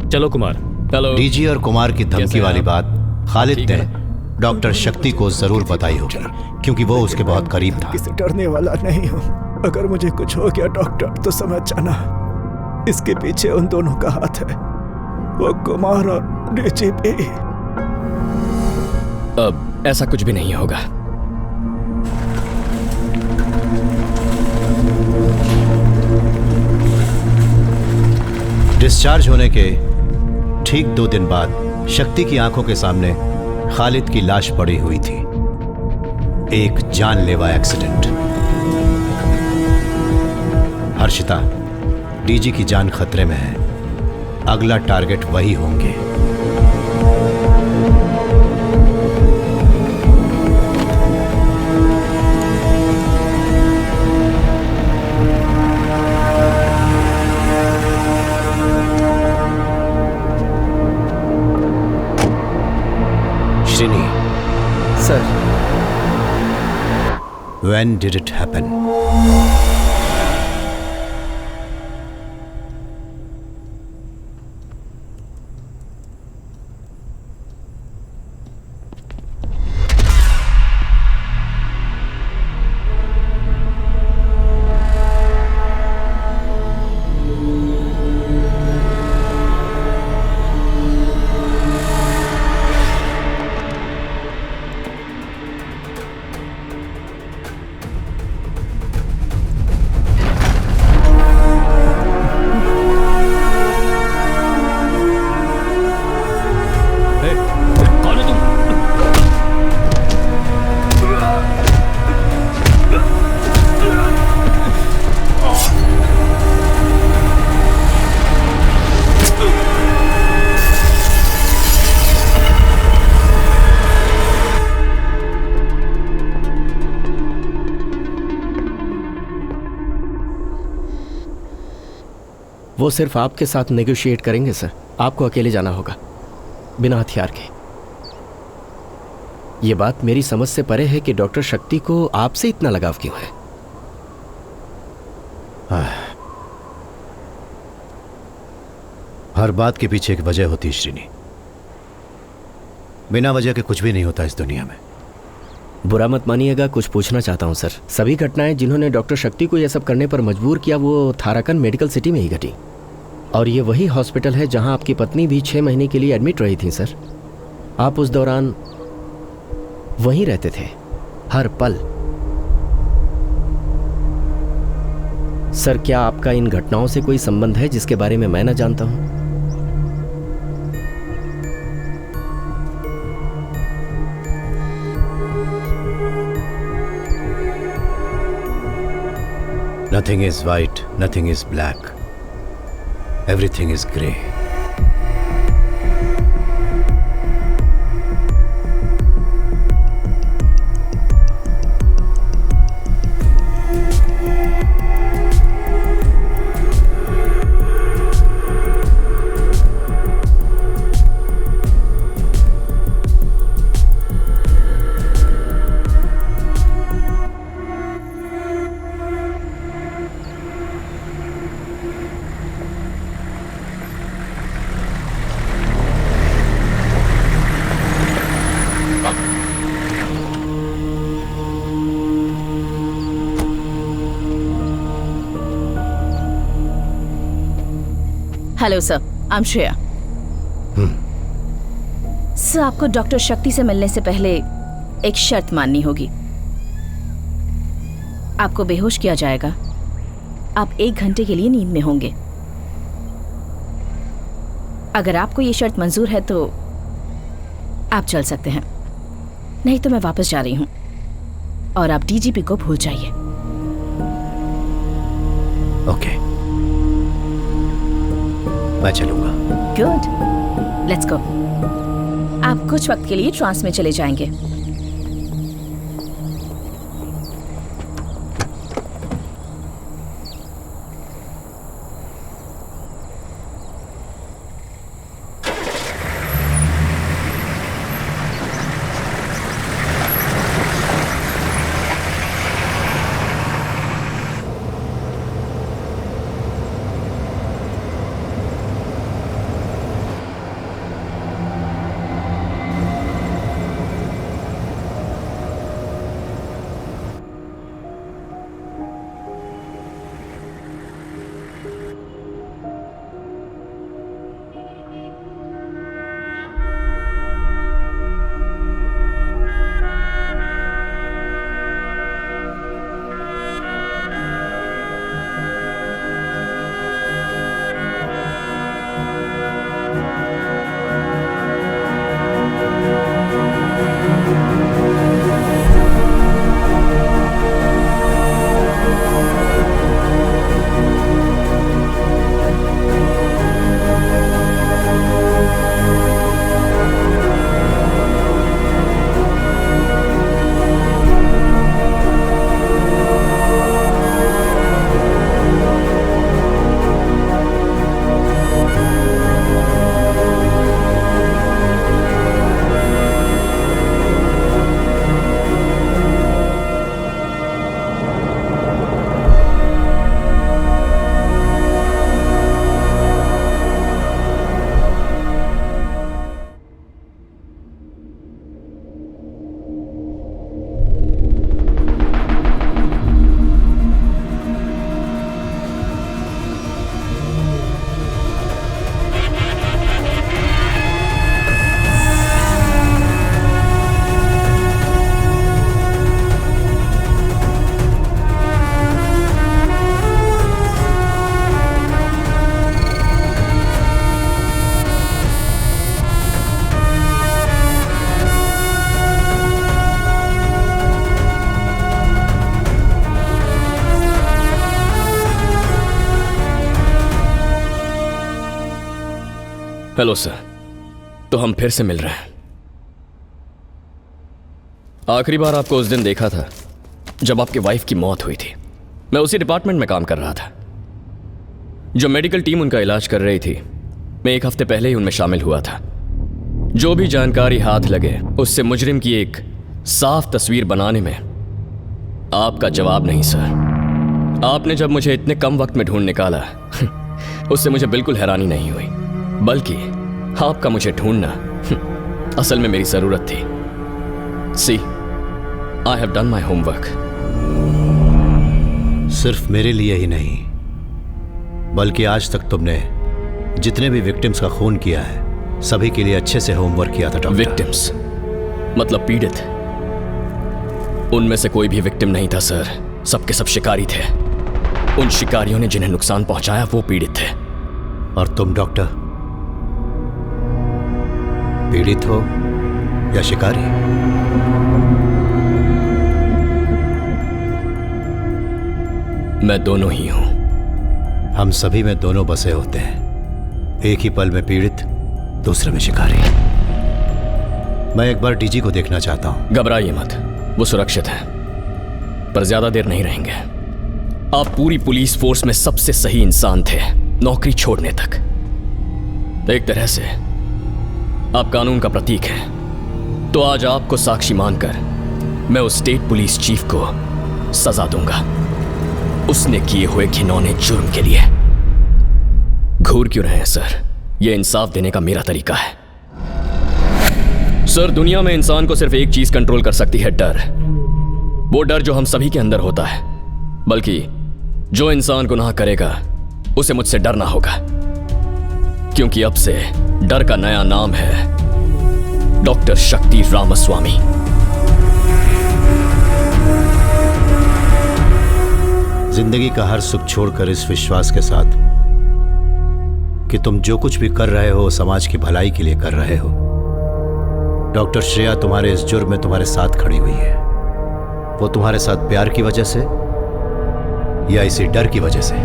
चलो कुमार, चलो। डीजी और कुमार की धमकी वाली बात खालिद ने डॉक्टर शक्ति को जरूर बताई होगी, क्योंकि वो उसके बहुत करीब था। किसी डरने वाला नहीं हूँ। अगर मुझे कुछ हो गया डॉक्टर तो समझ जाना, इसके पीछे उन दोनों का हाथ है, वो कुमार और डीजी भी। अब ऐसा कुछ भी नहीं होगा। डिस्चार्ज होने के ठीक 2 दिन बाद शक्ति की आंखों के सामने खालिद की लाश पड़ी हुई थी। एक जानलेवा एक्सीडेंट। हर्षिता, डीजी की जान खतरे में है। अगला टारगेट वही होंगे। Sir. When did it happen? वो सिर्फ आपके साथ नेगोशिएट करेंगे सर। आपको अकेले जाना होगा, बिना हथियार के। ये बात मेरी समझ से परे है कि डॉक्टर शक्ति को आपसे इतना लगाव क्यों है। हर बात के पीछे एक वजह होती है श्रीनी। बिना वजह के कुछ भी नहीं होता इस दुनिया में। बुरा मत मानिएगा, कुछ पूछना चाहता हूं सर। सभी घटनाएं जिन्होंने डॉक्टर शक्ति को यह सब करने पर मजबूर किया वो थाराकन मेडिकल सिटी में ही घटी, और ये वही हॉस्पिटल है जहां आपकी पत्नी भी 6 महीने के लिए एडमिट रही थी सर। आप उस दौरान वहीं रहते थे, हर पल। सर, क्या आपका इन घटनाओं से कोई संबंध है जिसके बारे में मैं न जानता हूं? Nothing is white, nothing is black. Everything is grey. Hello sir, I am Shreya. Sir, आपको डॉक्टर शक्ति से मिलने से पहले एक शर्त माननी होगी। आपको बेहोश किया जाएगा। आप 1 घंटे के लिए नींद में होंगे। अगर आपको ये शर्त मंजूर है तो आप चल सकते हैं, नहीं तो मैं वापस जा रही हूं और आप डीजीपी को भूल जाइए। ओके, मैं चलूंगा। Good, let's go. आप कुछ वक्त के लिए ट्रांस में चले जाएंगे। हेलो सर, तो हम फिर से मिल रहे हैं। आखिरी बार आपको उस दिन देखा था जब आपकी वाइफ की मौत हुई थी। मैं उसी डिपार्टमेंट में काम कर रहा था। जो मेडिकल टीम उनका इलाज कर रही थी, मैं 1 हफ्ते पहले ही उनमें शामिल हुआ था। जो भी जानकारी हाथ लगे उससे मुजरिम की एक साफ तस्वीर बनाने में आपका जवाब नहीं सर। आपने जब मुझे इतने कम वक्त में ढूंढ निकाला उससे मुझे बिल्कुल हैरानी नहीं हुई, बल्कि आपका मुझे ढूंढना असल में मेरी जरूरत थी। See, I have done my homework. सिर्फ मेरे लिए ही नहीं, बल्कि आज तक तुमने जितने भी विक्टिम्स का खून किया है सभी के लिए अच्छे से होमवर्क किया था डॉक्टर। विक्टिम्स मतलब पीड़ित? उनमें से कोई भी विक्टिम नहीं था सर, सबके सब शिकारी थे। उन शिकारियों ने जिन्हें नुकसान पहुंचाया वो पीड़ित थे। और तुम डॉक्टर पीड़ित हो या शिकारी? मैं दोनों ही हूं। हम सभी में दोनों बसे होते हैं, एक ही पल में पीड़ित, दूसरे में शिकारी। मैं एक बार डीजी को देखना चाहता हूं। घबराइए मत, वो सुरक्षित है, पर ज्यादा देर नहीं रहेंगे। आप पूरी पुलिस फोर्स में सबसे सही इंसान थे, नौकरी छोड़ने तक। एक तरह से आप कानून का प्रतीक हैं। तो आज आपको साक्षी मानकर मैं उस स्टेट पुलिस चीफ को सजा दूंगा, उसने किए हुए घिनौने जुर्म के लिए। घूर क्यों रहे हैं सर? यह इंसाफ देने का मेरा तरीका है। सर, दुनिया में इंसान को सिर्फ एक चीज कंट्रोल कर सकती है, डर। वो डर जो हम सभी के अंदर होता है। बल्कि जो इंसान गुनाह करेगा उसे मुझसे डरना होगा, क्योंकि अब से डर का नया नाम है डॉक्टर शक्ति रामास्वामी। जिंदगी का हर सुख छोड़कर इस विश्वास के साथ कि तुम जो कुछ भी कर रहे हो समाज की भलाई के लिए कर रहे हो। डॉक्टर श्रेया तुम्हारे इस जुर्म में तुम्हारे साथ खड़ी हुई है। वो तुम्हारे साथ प्यार की वजह से या इसी डर की वजह से?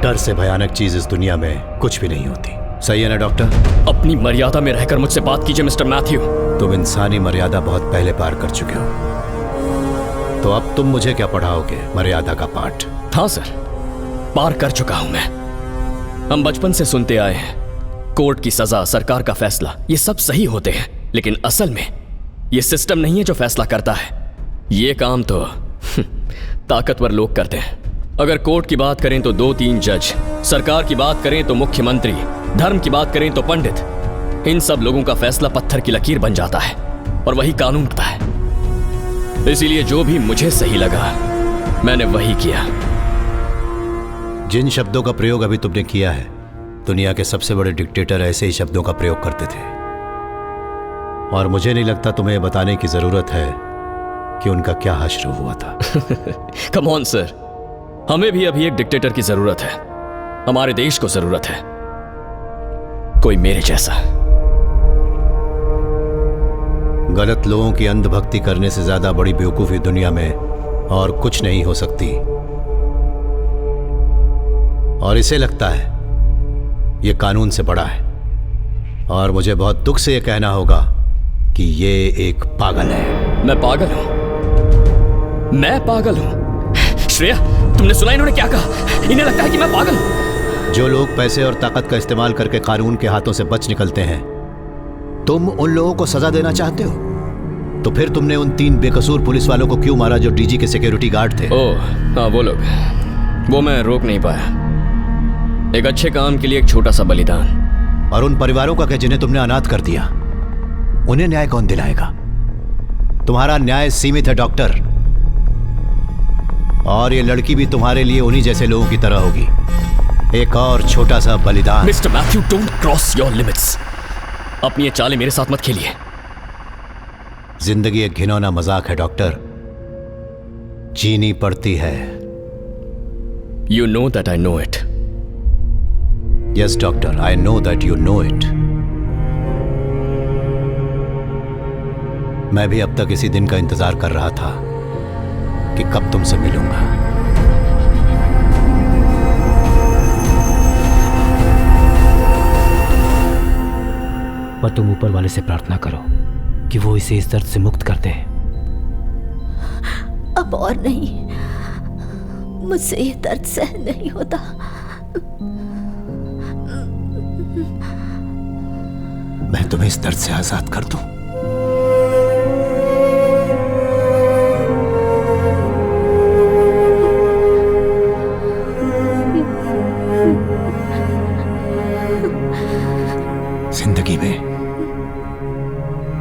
डर से भयानक चीज इस दुनिया में कुछ भी नहीं होती। सही है ना डॉक्टर? अपनी मर्यादा में रहकर मुझसे बात कीजिए मिस्टर मैथ्यू। तुम इंसानी मर्यादा बहुत पहले पार कर चुके हो, तो अब तुम मुझे क्या पढ़ाओगे मर्यादा का पाठ? हाँ सर, पार कर चुका हूं मैं। हम बचपन से सुनते आए हैं, कोर्ट की सजा, सरकार का फैसला, ये सब सही होते हैं, लेकिन असल में ये सिस्टम नहीं है जो फैसला करता है। ये काम तो ताकतवर लोग करते हैं। अगर कोर्ट की बात करें तो 2-3 जज, सरकार की बात करें तो मुख्यमंत्री, धर्म की बात करें तो पंडित। इन सब लोगों का फैसला पत्थर की लकीर बन जाता है और वही कानून होता है। इसीलिए जो भी मुझे सही लगा मैंने वही किया। जिन शब्दों का प्रयोग अभी तुमने किया है, दुनिया के सबसे बड़े डिक्टेटर ऐसे ही शब्दों का प्रयोग करते थे। और मुझे नहीं लगता तुम्हें यह बताने की जरूरत है कि उनका क्या हश्र हुआ था। कम ऑन सर, हमें भी अभी एक डिक्टेटर की जरूरत है। हमारे देश को जरूरत है कोई मेरे जैसा। गलत लोगों की अंधभक्ति करने से ज्यादा बड़ी बेवकूफी दुनिया में और कुछ नहीं हो सकती। और इसे लगता है यह कानून से बड़ा है, और मुझे बहुत दुख से यह कहना होगा कि यह एक पागल है। मैं पागल हूं? मैं पागल हूं? श्रेया, तुमने सुना इन्होंने क्या कहा? इन्हें लगता है कि मैं पागल हूं। जो लोग पैसे और ताकत का इस्तेमाल करके कानून के हाथों से बच निकलते हैं, तुम उन लोगों को सजा देना चाहते हो? तो फिर तुमने उन 3 बेकसूर पुलिस वालों को क्यों मारा जो डीजी के सिक्योरिटी गार्ड थे? ओह हाँ, वो लोग, वो मैं रोक नहीं पाया। एक अच्छे काम के लिए एक छोटा सा बलिदान। और उन परिवारों का क्या जिन्हें तुमने अनाथ कर दिया? उन्हें न्याय कौन दिलाएगा? तुम्हारा न्याय सीमित है डॉक्टर, और ये लड़की भी तुम्हारे लिए उन्हीं जैसे लोगों की तरह होगी। एक और छोटा सा बलिदान। Mister Matthew, don't cross your limits. अपनी ये चालें मेरे साथ मत खेलिए। जिंदगी एक घिनौना मजाक है डॉक्टर, जीनी पड़ती है। You know that I know it. Yes, doctor, I know that you know it. मैं भी अब तक इसी दिन का इंतजार कर रहा था कि कब तुमसे मिलूंगा। पर तुम ऊपर वाले से प्रार्थना करो कि वो इसे इस दर्द से मुक्त कर दे। अब और नहीं, मुझसे ये दर्द सहन नहीं होता। मैं तुम्हें इस दर्द से आजाद कर दूं। जिंदगी में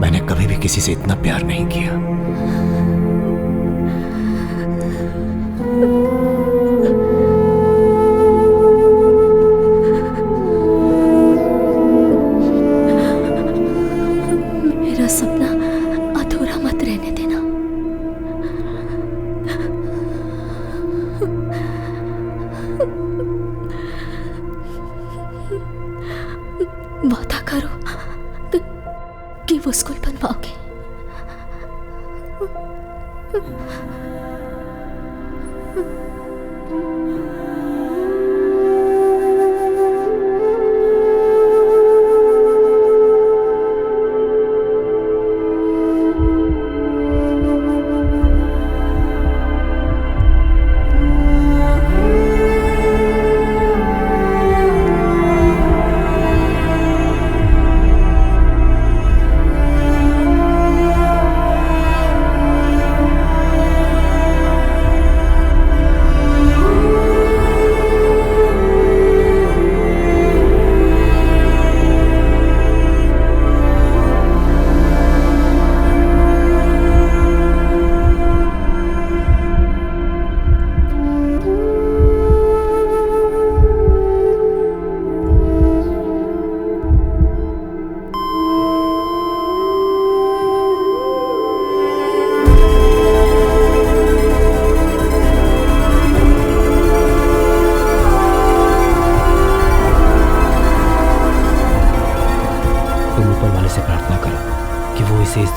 मैंने कभी भी किसी से इतना प्यार नहीं किया। मेरा सपना अधूरा मत रहने देना। वादा करो कि वो स्कूल बनवाओगे।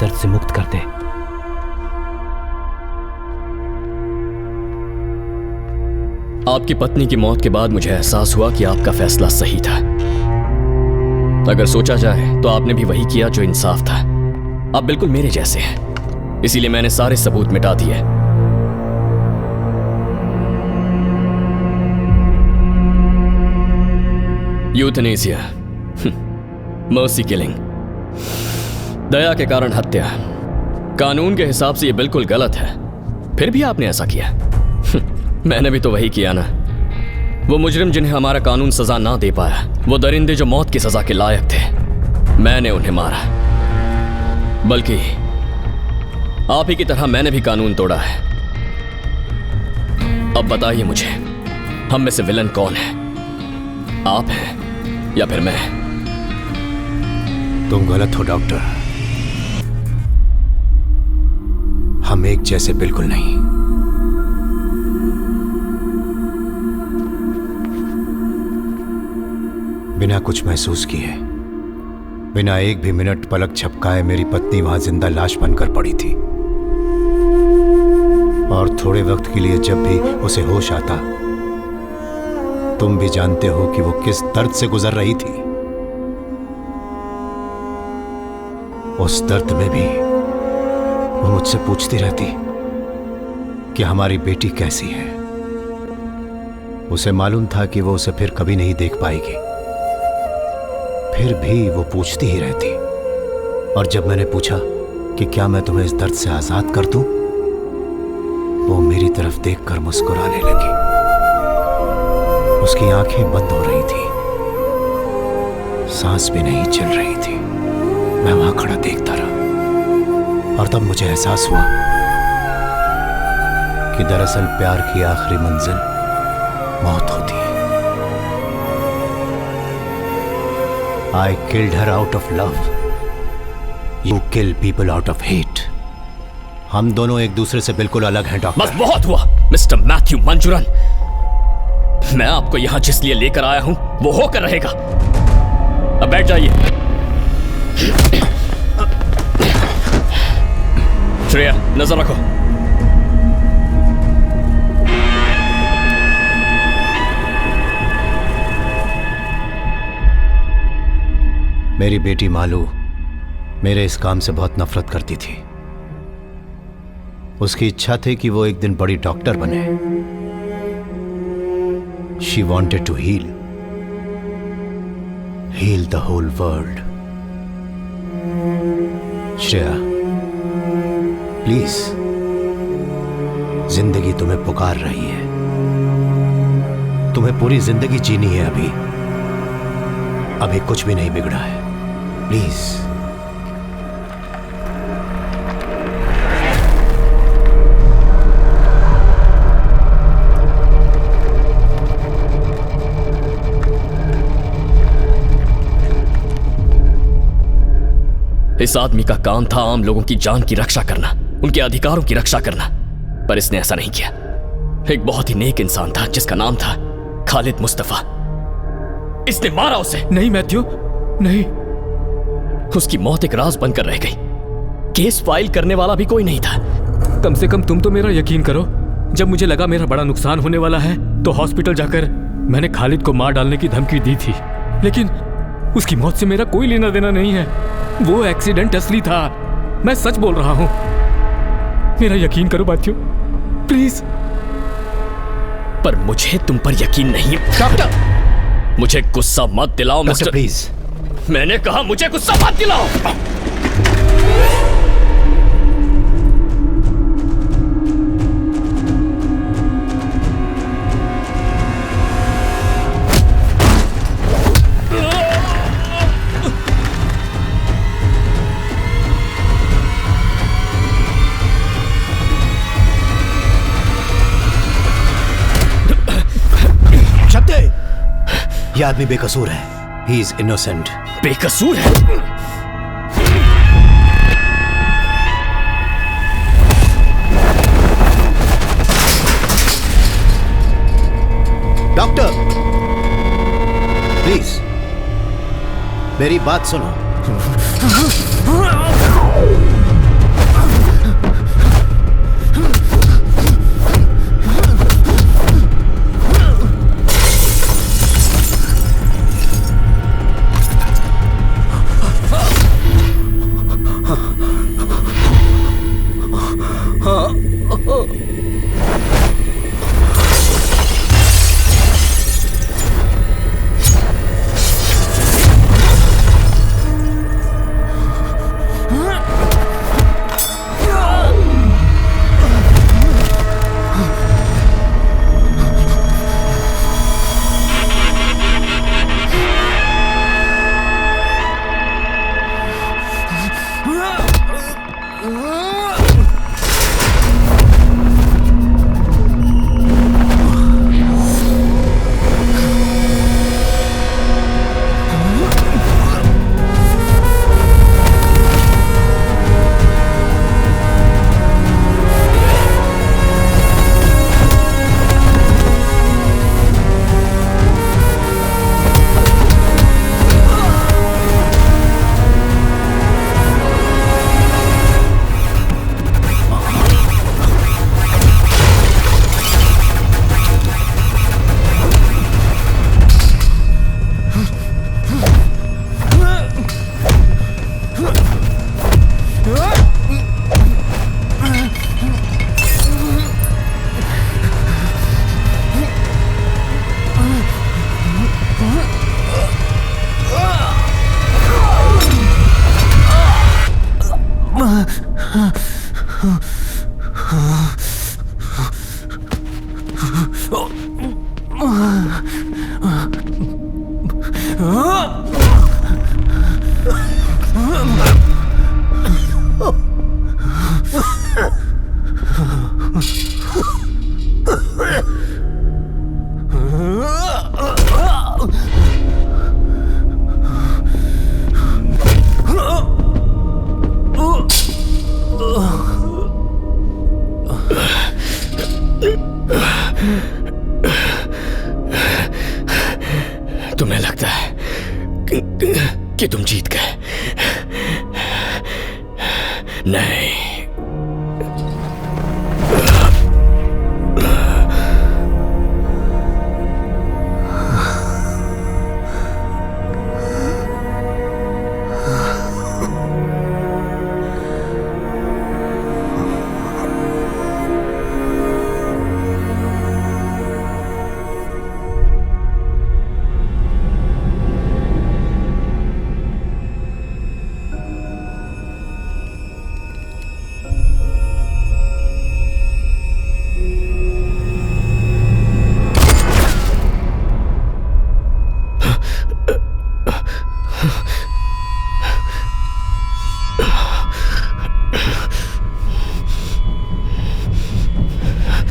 दर्द से मुक्त कर दे। आपकी पत्नी की मौत के बाद मुझे एहसास हुआ कि आपका फैसला सही था। अगर सोचा जाए तो आपने भी वही किया जो इंसाफ था। आप बिल्कुल मेरे जैसे हैं, इसीलिए मैंने सारे सबूत मिटा दिए। यूथनेसिया, मर्सी किलिंग, दया के कारण हत्या, कानून के हिसाब से यह बिल्कुल गलत है, फिर भी आपने ऐसा किया। मैंने भी तो वही किया ना। वो मुजरिम जिन्हें हमारा कानून सजा ना दे पाया, वो दरिंदे जो मौत की सजा के लायक थे, मैंने उन्हें मारा। बल्कि आप ही की तरह मैंने भी कानून तोड़ा है। अब बताइए मुझे, हम में से विलन कौन है? आप हैं या फिर मैं? तुम गलत हो डॉक्टर। हम एक जैसे बिल्कुल नहीं। बिना कुछ महसूस किए, बिना एक भी मिनट पलक झपकाए मेरी पत्नी वहां जिंदा लाश बनकर पड़ी थी। और थोड़े वक्त के लिए जब भी उसे होश आता, तुम भी जानते हो कि वो किस दर्द से गुजर रही थी। उस दर्द में भी वो मुझसे पूछती रहती कि हमारी बेटी कैसी है। उसे मालूम था कि वो उसे फिर कभी नहीं देख पाएगी, फिर भी वो पूछती ही रहती। और जब मैंने पूछा कि क्या मैं तुम्हें इस दर्द से आजाद कर दूं, वो मेरी तरफ देखकर मुस्कुराने लगी। उसकी आंखें बंद हो रही थी, सांस भी नहीं चल रही थी। मैं वहां खड़ा देखता रहा और तब मुझे एहसास हुआ कि दरअसल प्यार की आखिरी मंजिल मौत होती है। I killed her out of love. You kill people out of hate. हम दोनों एक दूसरे से बिल्कुल अलग हैं डॉक्टर। बस बहुत हुआ मिस्टर मैथ्यू मंजूरन। मैं आपको यहां जिस लिए लेकर आया हूं वो होकर रहेगा। अब बैठ जाइए। श्रेया, नजर रखो। मेरी बेटी मालू मेरे इस काम से बहुत नफरत करती थी। उसकी इच्छा थी कि वो एक दिन बड़ी डॉक्टर बने। She wanted to heal the whole world. Shreya, please, जिंदगी तुम्हें पुकार रही है। तुम्हें पूरी जिंदगी जीनी है। अभी कुछ भी नहीं बिगड़ा है। प्लीज। इस आदमी का काम था आम लोगों की जान की रक्षा करना, उनके अधिकारों की रक्षा करना, पर इसने ऐसा नहीं किया। एक बहुत ही नेक इंसान था जिसका नाम था खालिद मुस्तफा। इसने मारा उसे। नहीं मैथ्यू, नहीं। उसकी मौत एक राज बनकर रह गई। केस फाइल करने वाला भी कोई नहीं था। कम से कम तुम तो मेरा यकीन करो। जब मुझे लगा मेरा बड़ा नुकसान होने वाला है तो हॉस्पिटल जाकर मैंने खालिद को मार डालने की धमकी दी थी, लेकिन उसकी मौत से मेरा कोई लेना देना नहीं है। वो एक्सीडेंट असली था, मैं सच बोल रहा हूं। मेरा यकीन करो बातियों, प्लीज। पर मुझे तुम पर यकीन नहीं। डॉक्टर, मुझे गुस्सा मत दिलाओ मिस्टर। प्लीज, मैंने कहा मुझे गुस्सा मत दिलाओ। ये आदमी बेकसूर है। He is innocent. बेकसूर है? डॉक्टर प्लीज मेरी बात सुनो। तुम्हें लगता है कि तुम जीत गए? नहीं।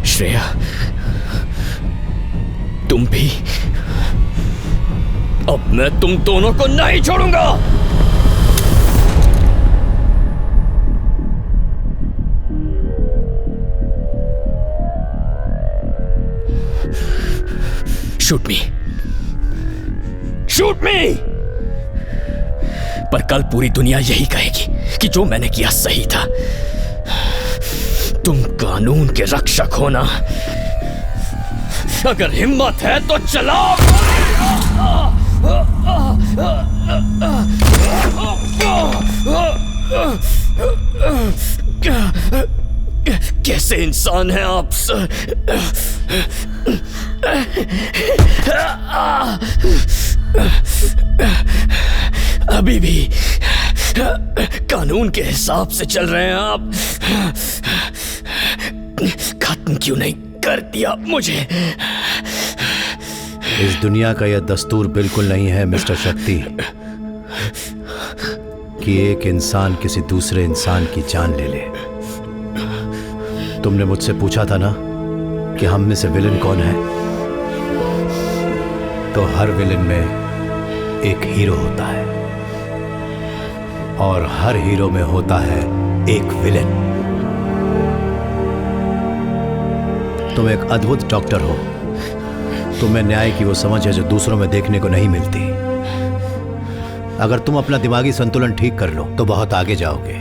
श्रेया, तुम भी? अब मैं तुम दोनों को नहीं छोड़ूंगा। शूट मी, शूट मी। पर कल पूरी दुनिया यही कहेगी कि जो मैंने किया सही था। तुम कानून के रक्षक हो ना? अगर हिम्मत है तो चलाओ। कैसे इंसान हैं आप सर? अभी भी कानून के हिसाब से चल रहे हैं आप। खत्म क्यों नहीं कर दिया मुझे? इस दुनिया का यह दस्तूर बिल्कुल नहीं है मिस्टर शक्ति कि एक इंसान किसी दूसरे इंसान की जान ले ले। तुमने मुझसे पूछा था ना कि हम में से विलन कौन है, तो हर विलन में एक हीरो होता है और हर हीरो में होता है एक विलन। तुम एक अद्भुत डॉक्टर हो। तुम्हें न्याय की वो समझ है जो दूसरों में देखने को नहीं मिलती। अगर तुम अपना दिमागी संतुलन ठीक कर लो तो बहुत आगे जाओगे।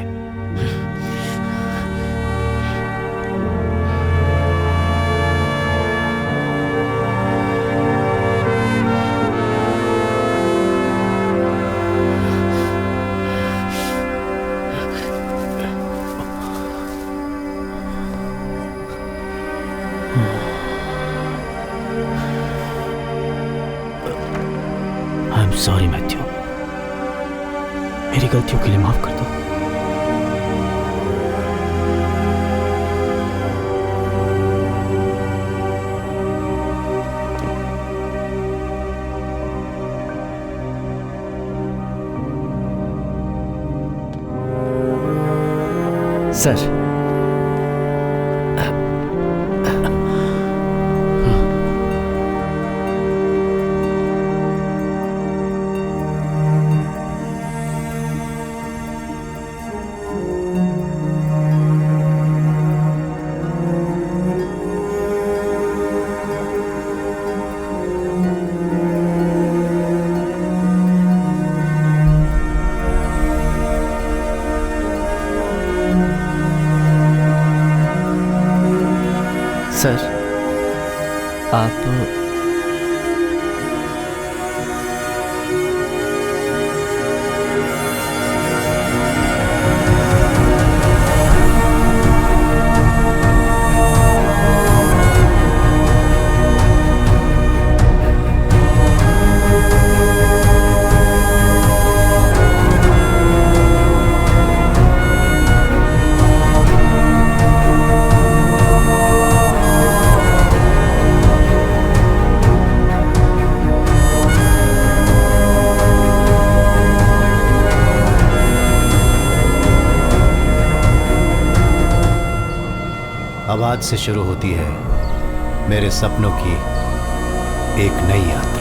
सॉरी मैथ्यू, मेरी गलतियों के लिए माफ कर दो। सर, सर आप अब आज से शुरू होती है मेरे सपनों की एक नई यात्रा।